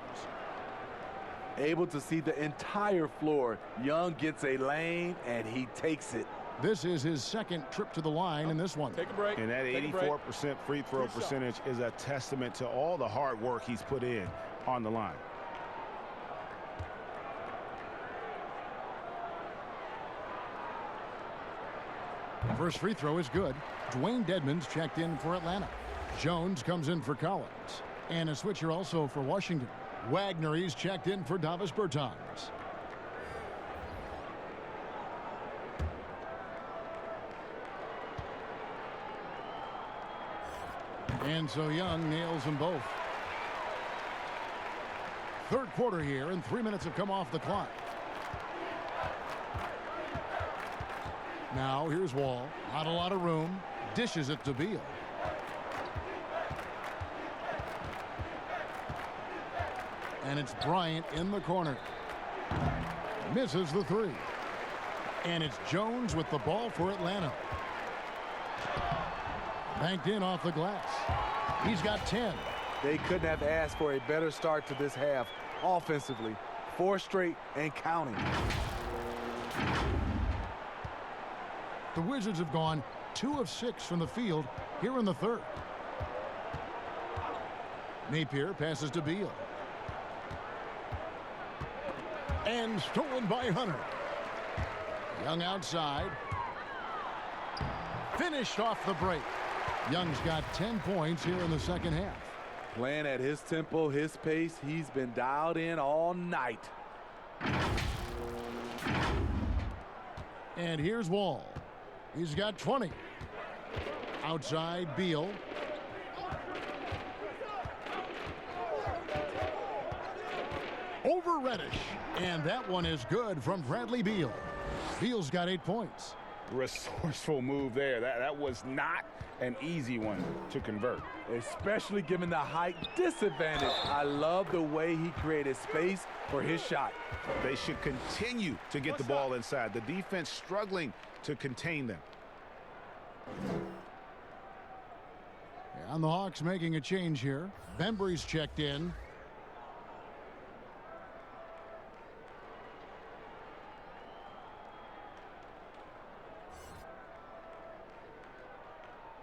Able to see the entire floor. Young gets a lane, and he takes it. This is his second trip to the line in this one. Take a break. And that 84% free throw percentage is a testament to all the hard work he's put in on the line. First free throw is good. Dwayne Dedmon's checked in for Atlanta. Jones comes in for Collins. And a switcher also for Washington. Wagner, he's checked in for Davis Bertans. And so Young nails them both. Third quarter here, and 3 minutes have come off the clock. Now here's Wall. Not a lot of room. Dishes it to Beal. And it's Bryant in the corner. Misses the 3. And it's Jones with the ball for Atlanta. Banked in off the glass. He's got 10. They couldn't have asked for a better start to this half offensively. 4 straight and counting. The Wizards have gone 2 of 6 from the field here in the third. Napier passes to Beal. And stolen by Hunter. Young outside. Finished off the break. Young's got 10 points here in the second half. Playing at his tempo, his pace. He's been dialed in all night. And here's Wall. He's got 20. Outside, Beal. Over Reddish. And that one is good from Bradley Beal. Beal's got 8 points. Resourceful move there. That was not an easy one to convert. Especially given the height disadvantage. I love the way he created space for his shot. They should continue to get the ball inside. The defense struggling to contain them. And the Hawks making a change here. Bembry's checked in.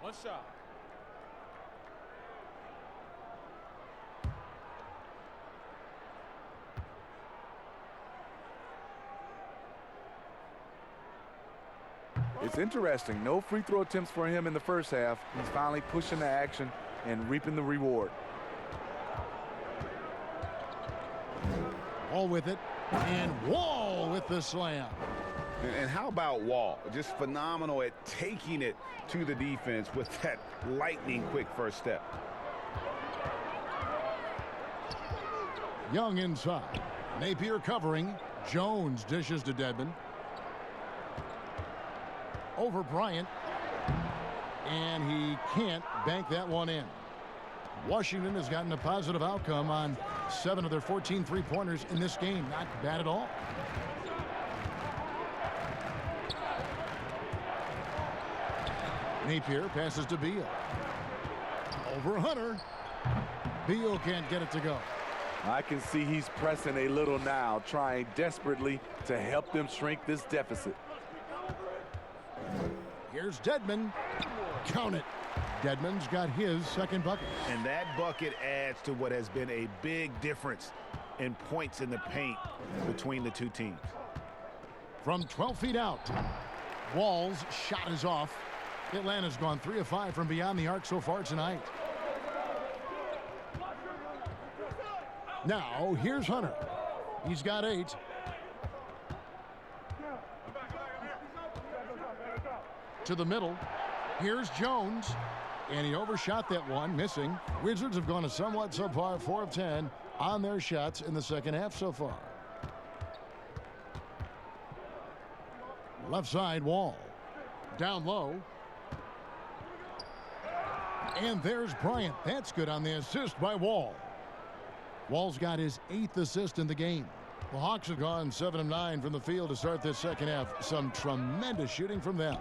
One shot. It's interesting. No free throw attempts for him in the first half. He's finally pushing the action and reaping the reward. All with it. And Wall with the slam. And how about Wall? Just phenomenal at taking it to the defense with that lightning quick first step. Young inside. Napier covering. Jones dishes to Dedmon. Over Bryant. And he can't bank that one in. Washington has gotten a positive outcome on 7 of their 14 three-pointers in this game. Not bad at all. Napier passes to Beal. Over Hunter. Beal can't get it to go. I can see he's pressing a little now, trying desperately to help them shrink this deficit. Here's Dedmon. Count it. Dedmon's got his second bucket. And that bucket adds to what has been a big difference in points in the paint between the two teams. From 12 feet out, Wall's shot is off. Atlanta's gone 3 of 5 from beyond the arc so far tonight. Now, here's Hunter. He's got 8. To the middle. Here's Jones. And he overshot that one, missing. Wizards have gone a somewhat subpar 4 of 10 on their shots in the second half so far. Left side, Wall. Down low. And there's Bryant. That's good on the assist by Wall. Wall's got his 8th assist in the game. The Hawks have gone 7 of 9 from the field to start this second half. Some tremendous shooting from them.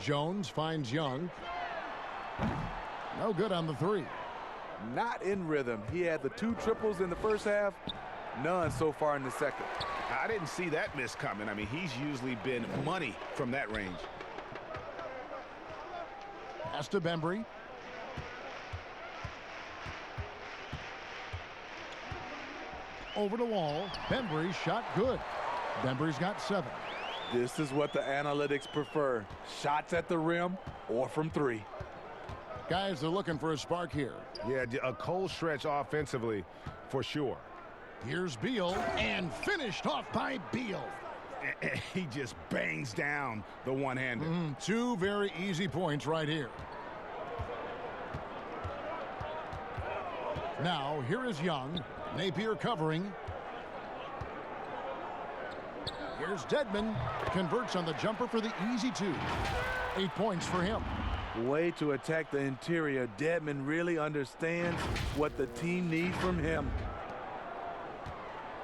Jones finds Young. No good on the 3. Not in rhythm. He had the 2 triples in the first half, none so far in the second. I didn't see that miss coming. I mean, he's usually been money from that range. Pass to Bembry. Over to Wall. Bembry shot good. Bembry's got 7. This is what the analytics prefer. Shots at the rim or from 3. Guys, they're looking for a spark here. Yeah, a cold stretch offensively for sure. Here's Beal, and finished off by Beal. He just bangs down the one-hander. 2 very easy points right here. Now, here is Young. Napier covering. Here's Dedmon. Converts on the jumper for the easy 2. 8 points for him. Way to attack the interior. Dedmon really understands what the team needs from him.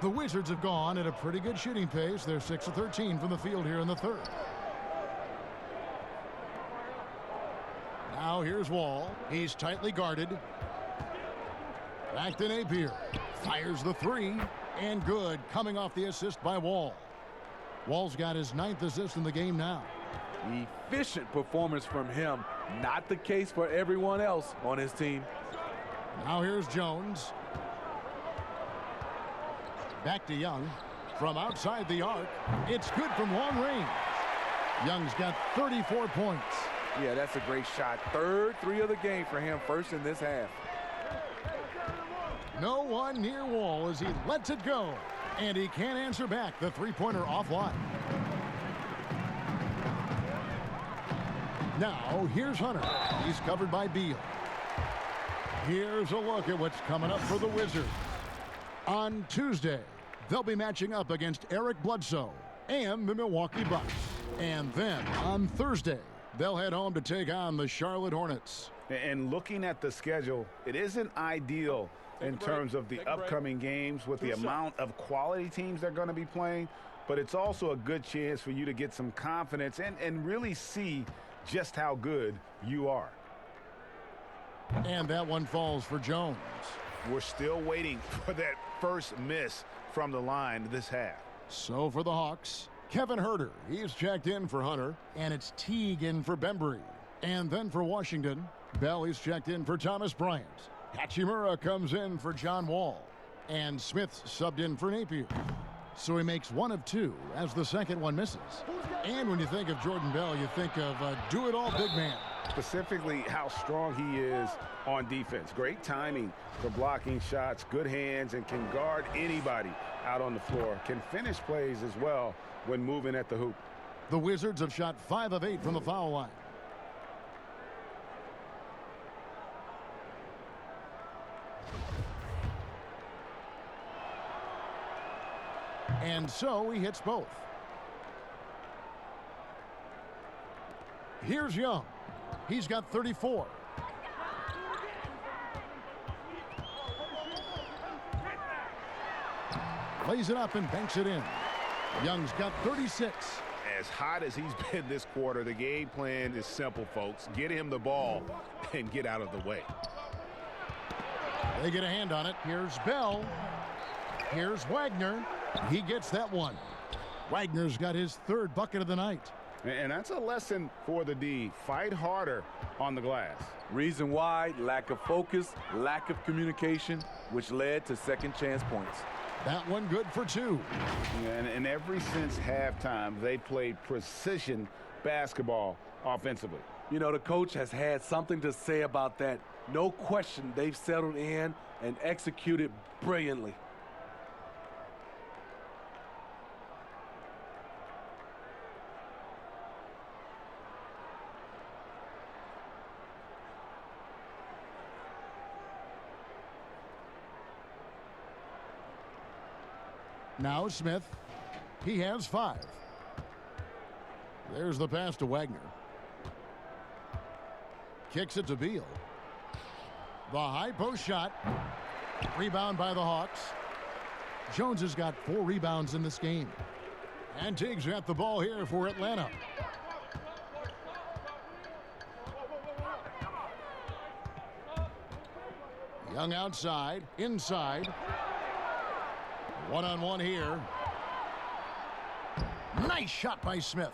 The Wizards have gone at a pretty good shooting pace. They're 6 of 13 from the field here in the 3rd. Now here's Wall. He's tightly guarded. Back to Napier. Fires the 3. And good. Coming off the assist by Wall. Wall's got his 9th assist in the game now. Efficient performance from him. Not the case for everyone else on his team. Now here's Jones. Back to Young. From outside the arc. It's good from long range. Young's got 34 points. Yeah, that's a great shot. 3rd 3 of the game for him, first in this half. No one near Wall as he lets it go. And he can't answer back. The 3-pointer offline. Now, here's Hunter. He's covered by Beal. Here's a look at what's coming up for the Wizards. On Tuesday, they'll be matching up against Eric Bledsoe and the Milwaukee Bucks. And then on Thursday, they'll head home to take on the Charlotte Hornets. And looking at the schedule, it isn't ideal in terms of the upcoming games with the amount of quality teams they're going to be playing, but it's also a good chance for you to get some confidence and really see just how good you are. And that one falls for Jones. We're still waiting for that first miss from the line this half. So for the Hawks, Kevin Huerter, he's checked in for Hunter, and it's Teague in for Bembry. And then for Washington, Bell, he's checked in for Thomas Bryant. Hachimura comes in for John Wall. And Smith subbed in for Napier. So he makes 1 of 2 as the second one misses. And when you think of Jordan Bell, you think of a do-it-all big man. Specifically how strong he is on defense. Great timing for blocking shots, good hands, and can guard anybody out on the floor. Can finish plays as well when moving at the hoop. The Wizards have shot 5 of 8 from the foul line. And so he hits both. Here's Young. He's got 34. Lays it up and banks it in. Young's got 36. As hot as he's been this quarter, the game plan is simple, folks. Get him the ball and get out of the way. They get a hand on it. Here's Bell. Here's Wagner. He gets that one. Wagner's got his 3rd bucket of the night. And that's a lesson for the D. Fight harder on the glass. Reason why, lack of focus, lack of communication, which led to second chance points. That one good for 2. And ever since halftime, they played precision basketball offensively. You know, the coach has had something to say about that. No question, they've settled in and executed brilliantly. Now Smith. He has 5. There's the pass to Wagner. Kicks it to Beal. The high post shot. Rebound by the Hawks. Jones has got 4 rebounds in this game. And Teague's got the ball here for Atlanta. Young outside, inside. One-on-one here. Nice shot by Smith.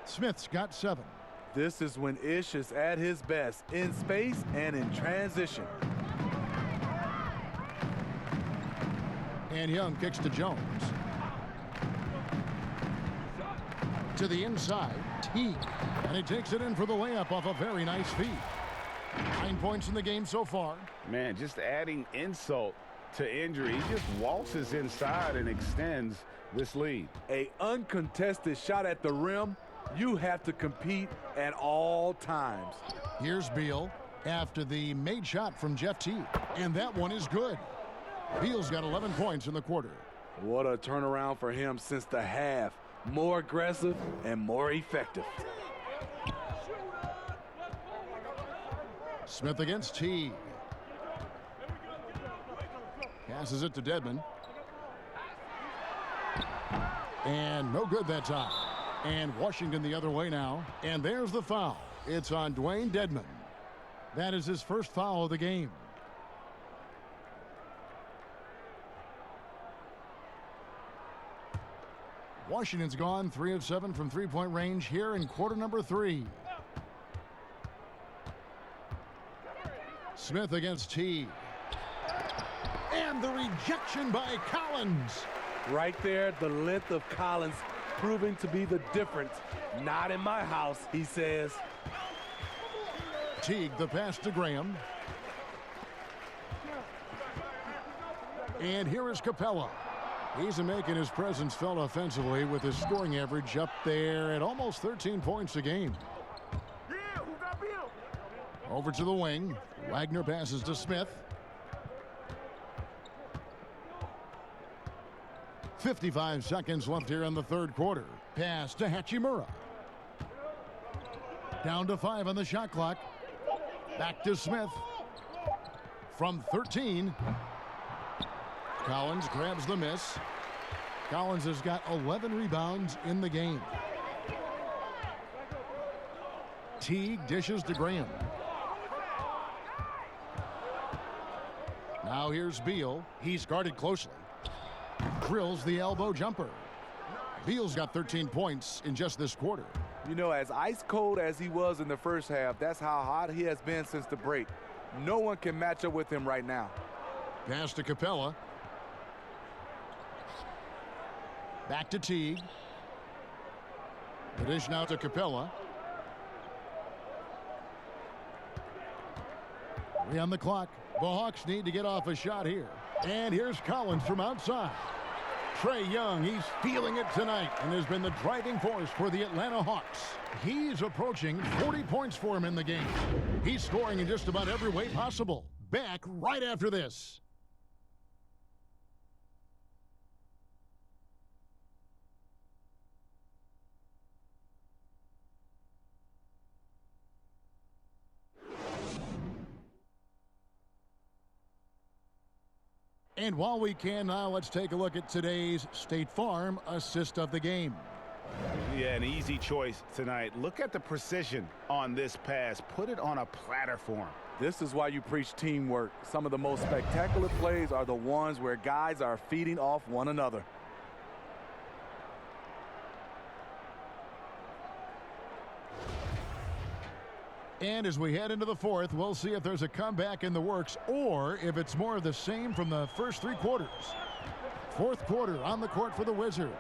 Smith's got 7. This is when Ish is at his best, in space and in transition. And Young kicks to Jones. To the inside, Teague. And he takes it in for the layup off a very nice feed. 9 points in the game so far. Man, just adding insult to injury. He just waltzes inside and extends this lead. A uncontested shot at the rim, you have to compete at all times. Here's Beal after the made shot from Jeff Teague. And that one is good. Beal's got 11 points in the quarter. What a turnaround for him since the half. More aggressive and more effective. Smith against Teague. Passes it to Dedmon. And no good that time. And Washington the other way now. And there's the foul. It's on Dwayne Dedmon. That is his first foul of the game. Washington's gone 3 of 7 from three-point range here in quarter number 3. Smith against Teague. And the rejection by Collins. Right there, the length of Collins proving to be the difference. Not in my house, he says. Teague, the pass to Graham. And here is Capella. He's making his presence felt offensively with his scoring average up there at almost 13 points a game. Over to the wing. Wagner passes to Smith. 55 seconds left here in the third quarter. Pass to Hachimura. Down to 5 on the shot clock. Back to Smith. From 13. Collins grabs the miss. Collins has got 11 rebounds in the game. Teague dishes to Graham. Now here's Beal. He's guarded closely. Drills the elbow jumper. Beal's got 13 points in just this quarter. You know, as ice cold as he was in the first half, that's how hot he has been since the break. No one can match up with him right now. Pass to Capella. Back to Teague. The dish now to Capella. 3 on the clock. The Hawks need to get off a shot here. And here's Collins from outside. Trae Young, he's feeling it tonight and has been the driving force for the Atlanta Hawks. He's approaching 40 points for him in the game. He's scoring in just about every way possible. Back right after this. And while we can now, let's take a look at today's State Farm assist of the game. Yeah, an easy choice tonight. Look at the precision on this pass. Put it on a platter for him. This is why you preach teamwork. Some of the most spectacular plays are the ones where guys are feeding off one another. And as we head into the fourth, we'll see if there's a comeback in the works or if it's more of the same from the first 3 quarters. Fourth quarter on the court for the Wizards.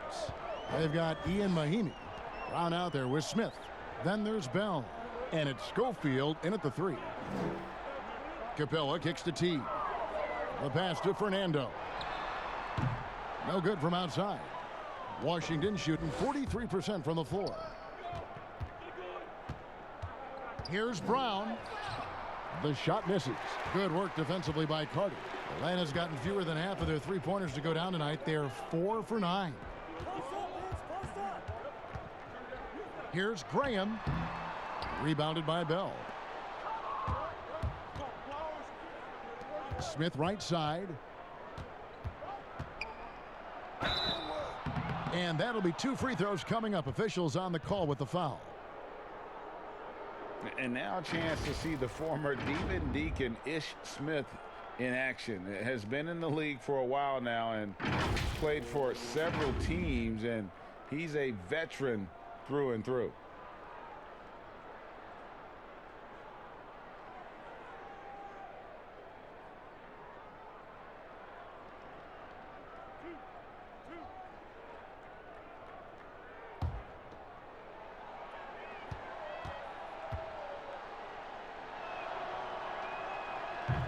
They've got Ian Mahinmi. Brown out there with Smith. Then there's Bell. And it's Schofield in at the 3. Capella kicks to T. The pass to Fernando. No good from outside. Washington shooting 43% from the floor. Here's Brown. The shot misses. Good work defensively by Carter. Atlanta's gotten fewer than half of their 3-pointers to go down tonight. They're 4 for 9. Here's Graham. Rebounded by Bell. Smith right side. And that'll be 2 free throws coming up. Officials on the call with the foul. And now a chance to see the former Demon Deacon Ish Smith in action. Has been in the league for a while now and played for several teams, and he's a veteran through and through.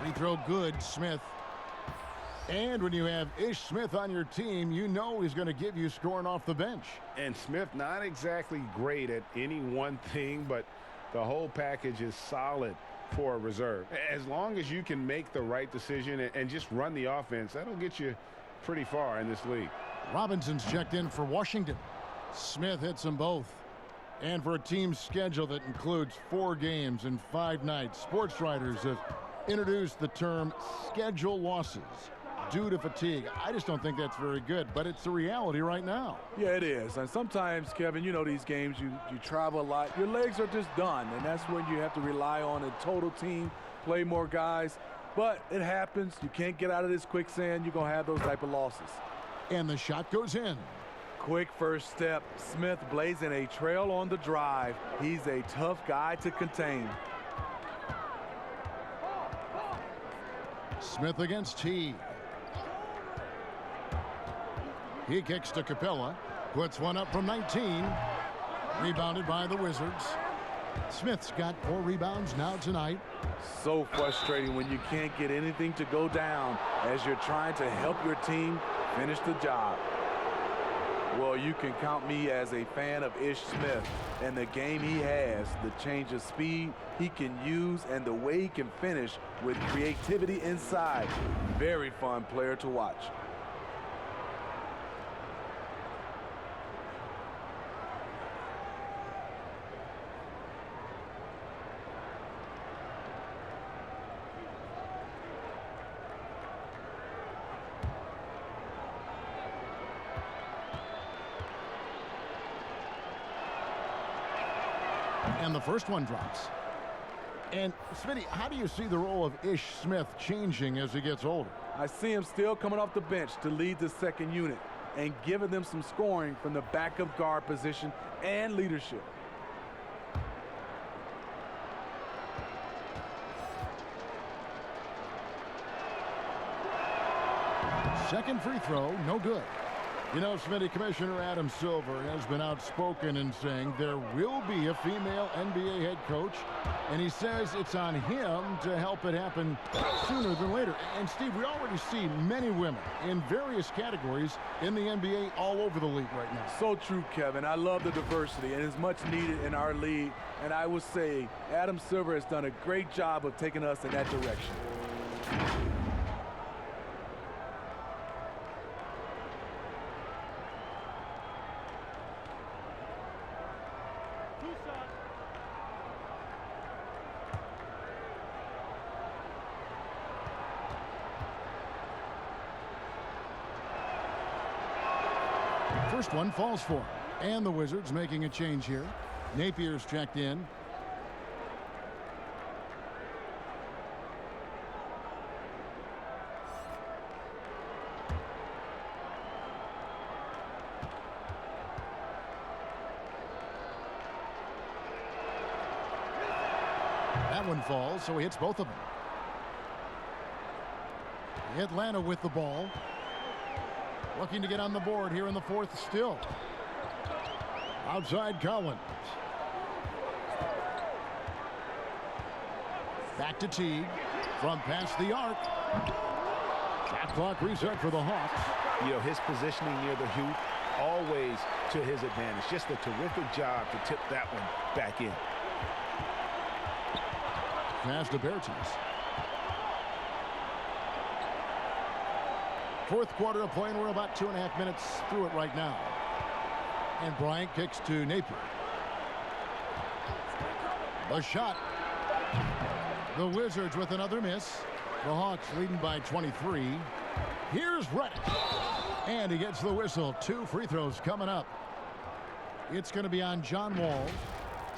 Free throw good, Smith. And when you have Ish Smith on your team, you know he's going to give you scoring off the bench. And Smith not exactly great at any one thing, but the whole package is solid for a reserve. As long as you can make the right decision and just run the offense, that'll get you pretty far in this league. Robinson's checked in for Washington. Smith hits them both. And for a team schedule that includes 4 games and 5 nights, sports writers have introduced the term schedule losses due to fatigue. I just don't think that's very good, but it's the reality right now. Yeah, it is. And sometimes, Kevin, you know these games, you travel a lot. Your legs are just done, and that's when you have to rely on a total team, play more guys. But it happens. You can't get out of this quicksand. You're going to have those type of losses. And the shot goes in. Quick first step. Smith blazing a trail on the drive. He's a tough guy to contain. Smith against T. He kicks to Capella. Puts one up from 19. Rebounded by the Wizards. Smith's got 4 rebounds now tonight. So frustrating when you can't get anything to go down as you're trying to help your team finish the job. Well, you can count me as a fan of Ish Smith and the game he has, the change of speed he can use, and the way he can finish with creativity inside. Very fun player to watch. And the first one drops. And, Smitty, how do you see the role of Ish Smith changing as he gets older? I see him still coming off the bench to lead the second unit and giving them some scoring from the backup guard position and leadership. Second free throw, no good. You know, Smitty, Commissioner Adam Silver has been outspoken in saying there will be a female NBA head coach, and he says it's on him to help it happen sooner than later. And, Steve, we already see many women in various categories in the NBA all over the league right now. So true, Kevin. I love the diversity, and it's much needed in our league. And I would say Adam Silver has done a great job of taking us in that direction. First one falls for him. And the Wizards making a change here. Napier's checked in. That one falls, so he hits both of them. Atlanta with the ball. Looking to get on the board here in the fourth still. Outside Collins. Back to Teague. From past the arc. Shot clock reset for the Hawks. You know, his positioning near the hoop, always to his advantage. Just a terrific job to tip that one back in. Pass to Bertens. Fourth quarter of play, and we're about 2.5 minutes through it right now. And Bryant kicks to Napier. The shot. The Wizards with another miss. The Hawks leading by 23. Here's Reddick. And he gets the whistle. 2 free throws coming up. It's going to be on John Wall.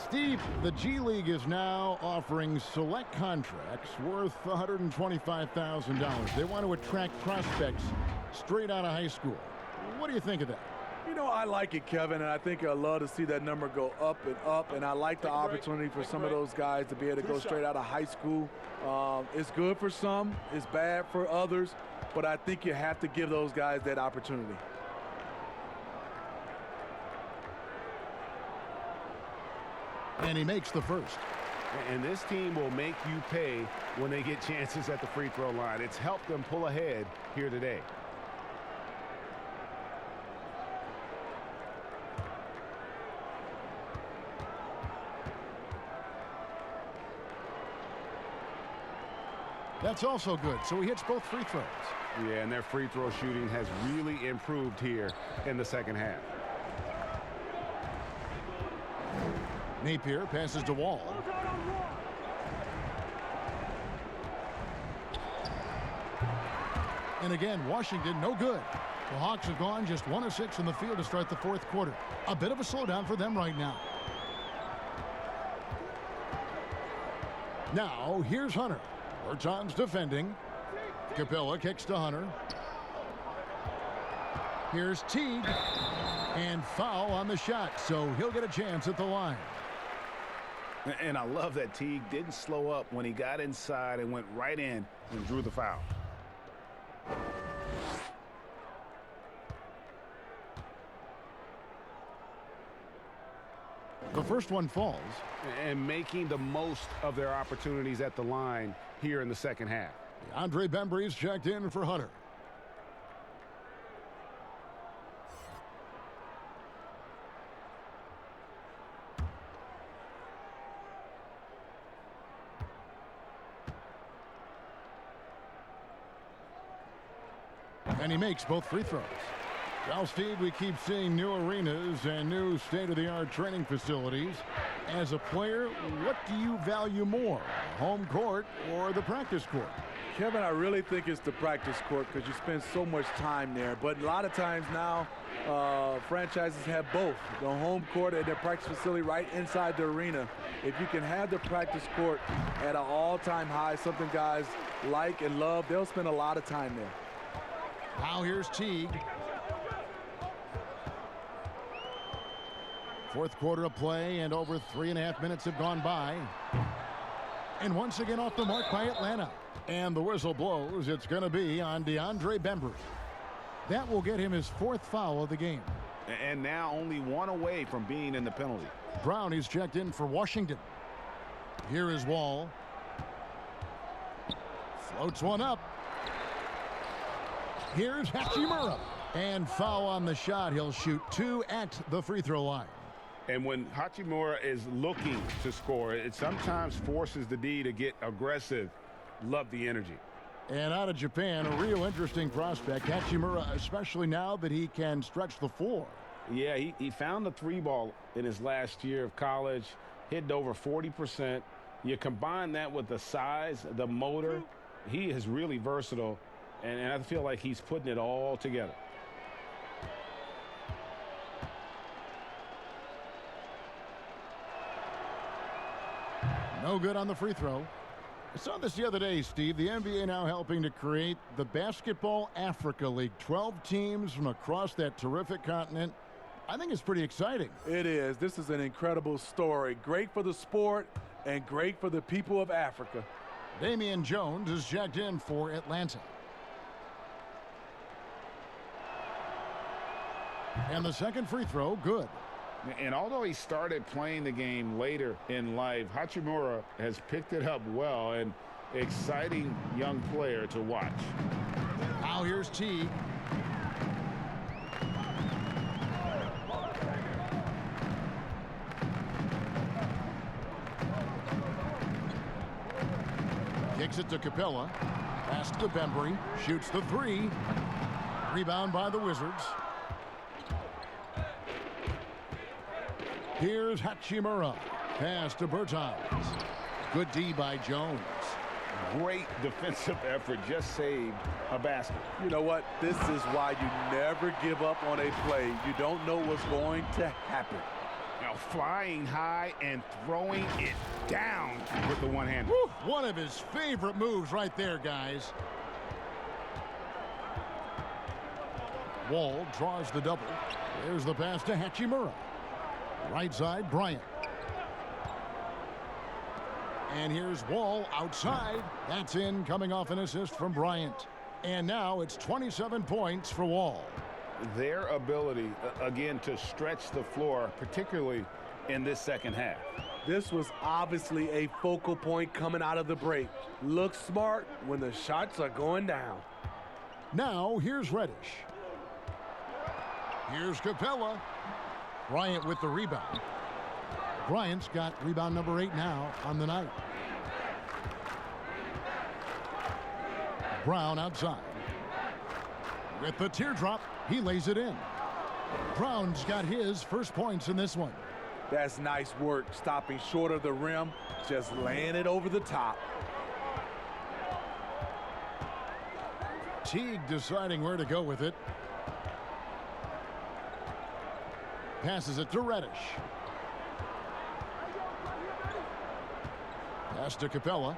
Steve, the G League is now offering select contracts worth $125,000. They want to attract prospects straight out of high school. What do you think of that? You know, I like it, Kevin, and I think I'd love to see that number go up, and I like the opportunity for some of those guys to be able to go straight out of high school. It's good for some, it's bad for others, but I think you have to give those guys that opportunity. And he makes the first. And this team will make you pay when they get chances at the free throw line. It's helped them pull ahead here today. That's also good. So he hits both free throws. Yeah, and their free throw shooting has really improved here in the second half. Napier passes to Wall. And again, Washington, no good. The Hawks have gone just 1 of 6 in the field to start the fourth quarter. A bit of a slowdown for them right now. Now, here's Hunter. Bertans defending. Capella kicks to Hunter. Here's Teague. And foul on the shot, so he'll get a chance at the line. And I love that Teague didn't slow up when he got inside and went right in and drew the foul. The first one falls. And making the most of their opportunities at the line here in the second half. Andre Bembry's checked in for Hunter. And he makes both free throws. Well, Steve, we keep seeing new arenas and new state-of-the-art training facilities. As a player, what do you value more, home court or the practice court? Kevin, I really think it's the practice court because you spend so much time there. But a lot of times now, franchises have both, the home court and their practice facility right inside the arena. If you can have the practice court at an all-time high, something guys like and love, they'll spend a lot of time there. Now here's Teague. Fourth quarter of play, and over 3.5 minutes have gone by. And once again off the mark by Atlanta. And the whistle blows. It's going to be on DeAndre Bembry. That will get him his 4th foul of the game. And now only 1 away from being in the penalty. Brown is checked in for Washington. Here is Wall. Floats one up. Here's Hachimura. And foul on the shot. He'll shoot 2 at the free throw line. And when Hachimura is looking to score, it sometimes forces the D to get aggressive. Love the energy. And out of Japan, a real interesting prospect. Hachimura, especially now that he can stretch the floor. Yeah, he found the 3-ball in his last year of college, hitting over 40%. You combine that with the size, the motor, he is really versatile, and I feel like he's putting it all together. No good on the free throw. I saw this the other day, Steve. The NBA now helping to create the Basketball Africa League. 12 teams from across that terrific continent. I think it's pretty exciting. It is. This is an incredible story. Great for the sport, and great for the people of Africa. Damian Jones is checked in for Atlanta. And the second free throw, good. And although he started playing the game later in life, Hachimura has picked it up well, and exciting young player to watch. Now here's Teague. Kicks it to Capella. Pass to Bembry. Shoots the three. Rebound by the Wizards. Here's Hachimura. Pass to Bertans. Good D by Jones. Great defensive effort, just saved a basket. You know what? This is why you never give up on a play. You don't know what's going to happen. Now flying high and throwing it down with the one hand. One of his favorite moves right there, guys. Wall draws the double. There's the pass to Hachimura. Right side, Bryant. And here's Wall outside. That's in, coming off an assist from Bryant. And now it's 27 points for Wall. Their ability, again, to stretch the floor, particularly in this second half. This was obviously a focal point coming out of the break. Look smart when the shots are going down. Now here's Reddish. Here's Capella. Bryant with the rebound. Bryant's got rebound number 8 now on the night. Brown outside. With the teardrop, he lays it in. Brown's got his first points in this one. That's nice work, stopping short of the rim, just laying it over the top. Teague deciding where to go with it. Passes it to Reddish. Pass to Capella.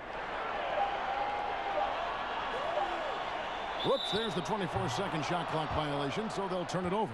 Whoops, there's the 24-second shot clock violation, so they'll turn it over.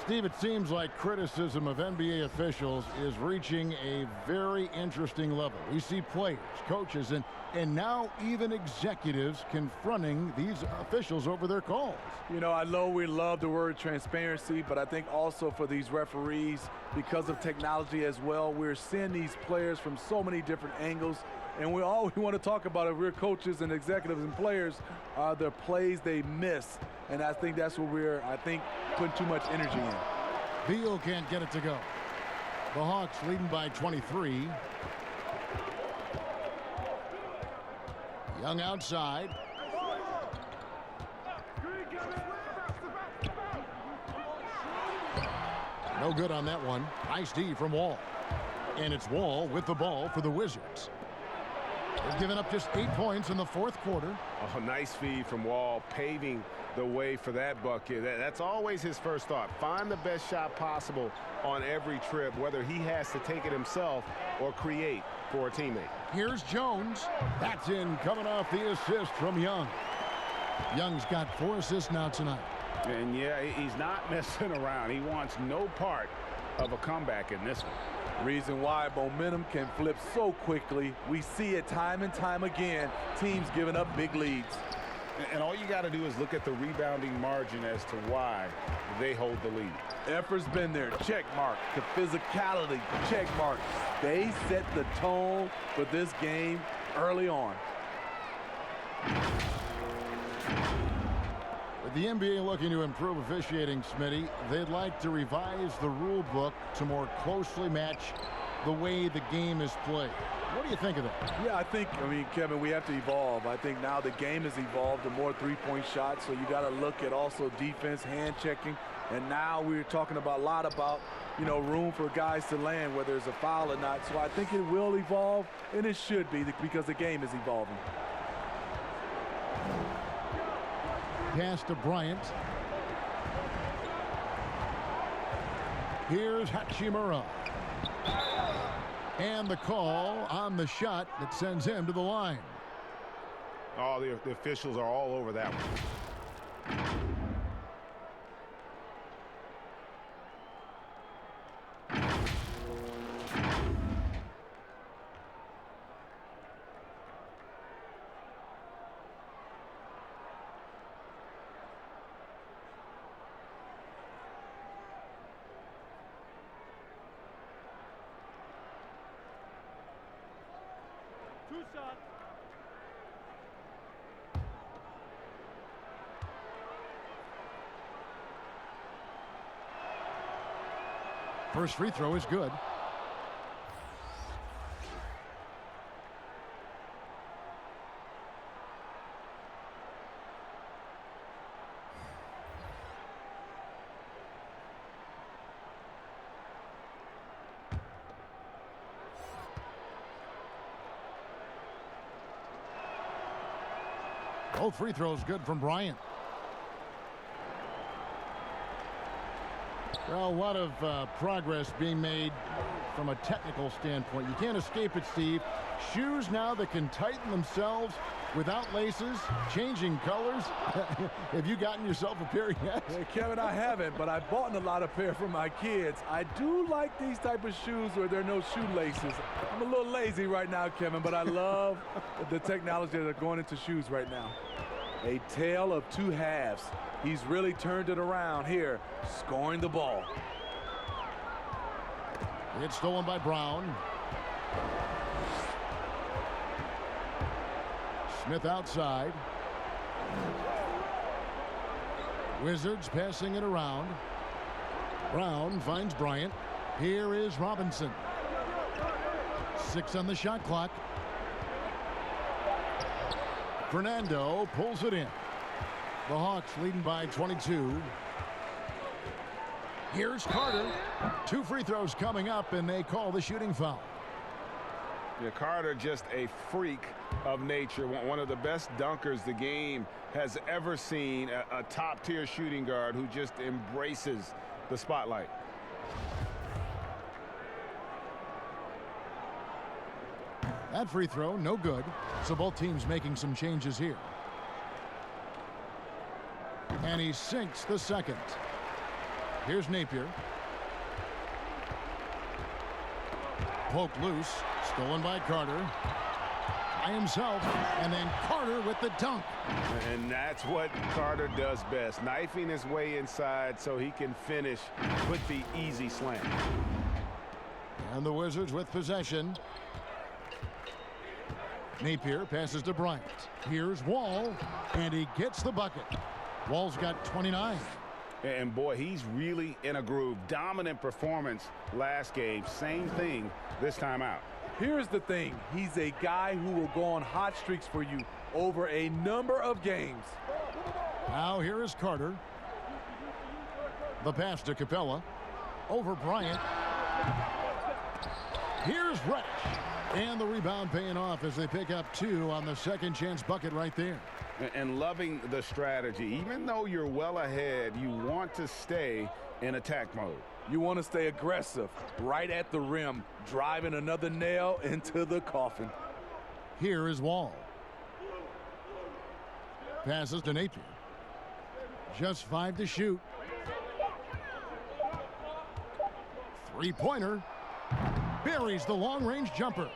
Steve, it seems like criticism of NBA officials is reaching a very interesting level. We see players, coaches, and now even executives confronting these officials over their calls. You know, I know we love the word transparency, but I think also for these referees, because of technology as well, we're seeing these players from so many different angles. And we want to talk about, if we're coaches and executives and players, are the plays they miss. And I think that's what we're, putting too much energy in. Beal can't get it to go. The Hawks leading by 23. Young outside. No good on that one. Nice D from Wall. And it's Wall with the ball for the Wizards. They've given up just 8 points in the fourth quarter. Oh, nice feed from Wall, paving the way for that bucket. That's always his first thought. Find the best shot possible on every trip, whether he has to take it himself or create for a teammate. Here's Jones. That's in, coming off the assist from Young. Young's got 4 assists now tonight. And yeah, he's not messing around. He wants no part of a comeback in this one. Reason why momentum can flip so quickly. We see it time and time again, teams giving up big leads. And all you got to do is look at the rebounding margin as to why they hold the lead. Effort's been there, check mark. The physicality, check mark. They set the tone for this game early on. With the NBA looking to improve officiating, Smitty, they'd like to revise the rule book to more closely match the way the game is played. What do you think of that? Yeah, Kevin, we have to evolve. I think now the game has evolved to more three-point shots, so you got to look at also defense, hand checking, and now we're talking a lot about, room for guys to land, whether it's a foul or not. So I think it will evolve, and it should be because the game is evolving. Pass to Bryant. Here's Hachimura. And the call on the shot that sends him to the line. Oh, the officials are all over that one. First free throw is good. Both free throws good from Bryant. Well, a lot of progress being made from a technical standpoint. You can't escape it, Steve. Shoes now that can tighten themselves without laces, changing colors. Have you gotten yourself a pair yet? Hey, Kevin, I haven't, but I bought a lot of pair for my kids. I do like these type of shoes where there are no shoelaces. I'm a little lazy right now, Kevin, but I love the technology that are going into shoes right now. A tale of two halves. He's really turned it around here, scoring the ball. It's stolen by Brown. Smith outside. Wizards passing it around. Brown finds Bryant. Here is Robinson. 6 on the shot clock. Fernando pulls it in. The Hawks leading by 22. Here's Carter. 2 free throws coming up, and they call the shooting foul. Yeah, Carter just a freak of nature. One of the best dunkers the game has ever seen. A top-tier shooting guard who just embraces the spotlight. That free throw, no good. So both teams making some changes here. And he sinks the second. Here's Napier. Poked loose. Stolen by Carter. By himself. And then Carter with the dunk. And that's what Carter does best. Knifing his way inside so he can finish with the easy slam. And the Wizards with possession. Napier passes to Bryant. Here's Wall. And he gets the bucket. Wall's got 29. And boy, he's really in a groove. Dominant performance last game. Same thing this time out. Here's the thing. He's a guy who will go on hot streaks for you over a number of games. Now here is Carter. The pass to Capella. Over Bryant. Here's Reddish. And the rebound paying off as they pick up 2 on the second chance bucket right there. And loving the strategy. Even though you're well ahead, you want to stay in attack mode. You want to stay aggressive, right at the rim, driving another nail into the coffin. Here is Wall. Passes to Napier. Just 5 to shoot. Three-pointer. Buries the long-range jumper.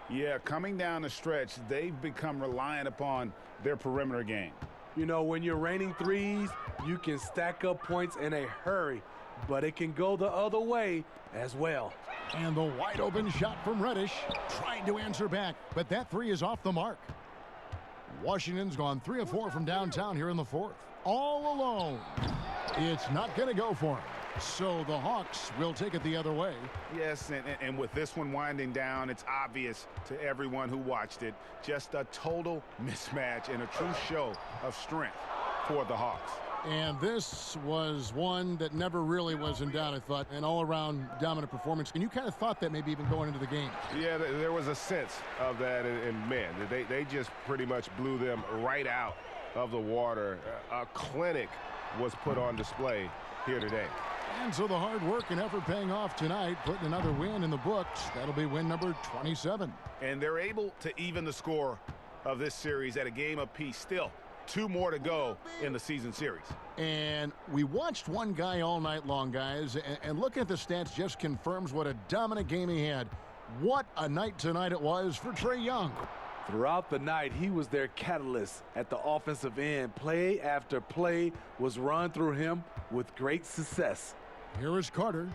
Yeah, coming down the stretch, they've become reliant upon their perimeter game. You know, when you're raining threes, you can stack up points in a hurry, but it can go the other way as well. And the wide open shot from Reddish, trying to answer back, but that 3 is off the mark. Washington's gone 3 of 4 from downtown here in the 4th. All alone. It's not going to go for him. So the Hawks will take it the other way. Yes, and with this one winding down, it's obvious to everyone who watched it. Just a total mismatch and a true show of strength for the Hawks. And this was one that never really was in doubt, I thought. An all-around dominant performance. And you kind of thought that maybe even going into the game. Yeah, there was a sense of that. And man, they just pretty much blew them right out of the water. A clinic was put on display here today. And so the hard work and effort paying off tonight, putting another win in the books. That'll be win number 27. And they're able to even the score of this series at a game apiece. Still 2 more to go in the season series. And we watched one guy all night long, guys, and looking at the stats just confirms what a dominant game he had. What a night tonight it was for Trae Young. Throughout the night, he was their catalyst at the offensive end. Play after play was run through him with great success. Here is Carter,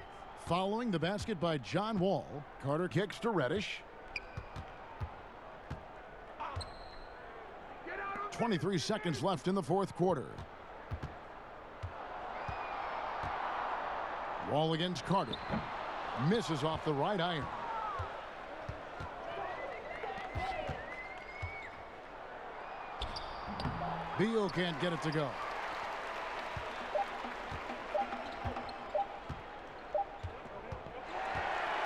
following the basket by John Wall. Carter kicks to Reddish. 23 seconds left in the 4th quarter. Ball against Carter. Misses off the right iron. Beal can't get it to go.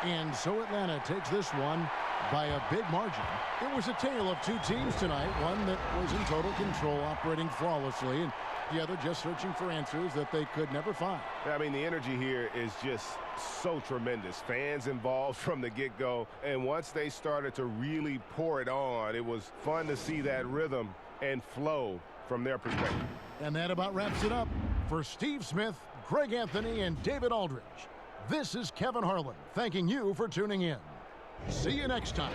And so Atlanta takes this one by a big margin. It was a tale of two teams tonight, one that was in total control, operating flawlessly, and the other just searching for answers that they could never find. I mean, the energy here is just so tremendous. Fans involved from the get-go, and once they started to really pour it on, it was fun to see that rhythm and flow from their perspective. And that about wraps it up. For Steve Smith, Greg Anthony, and David Aldridge, this is Kevin Harlan thanking you for tuning in. See you next time.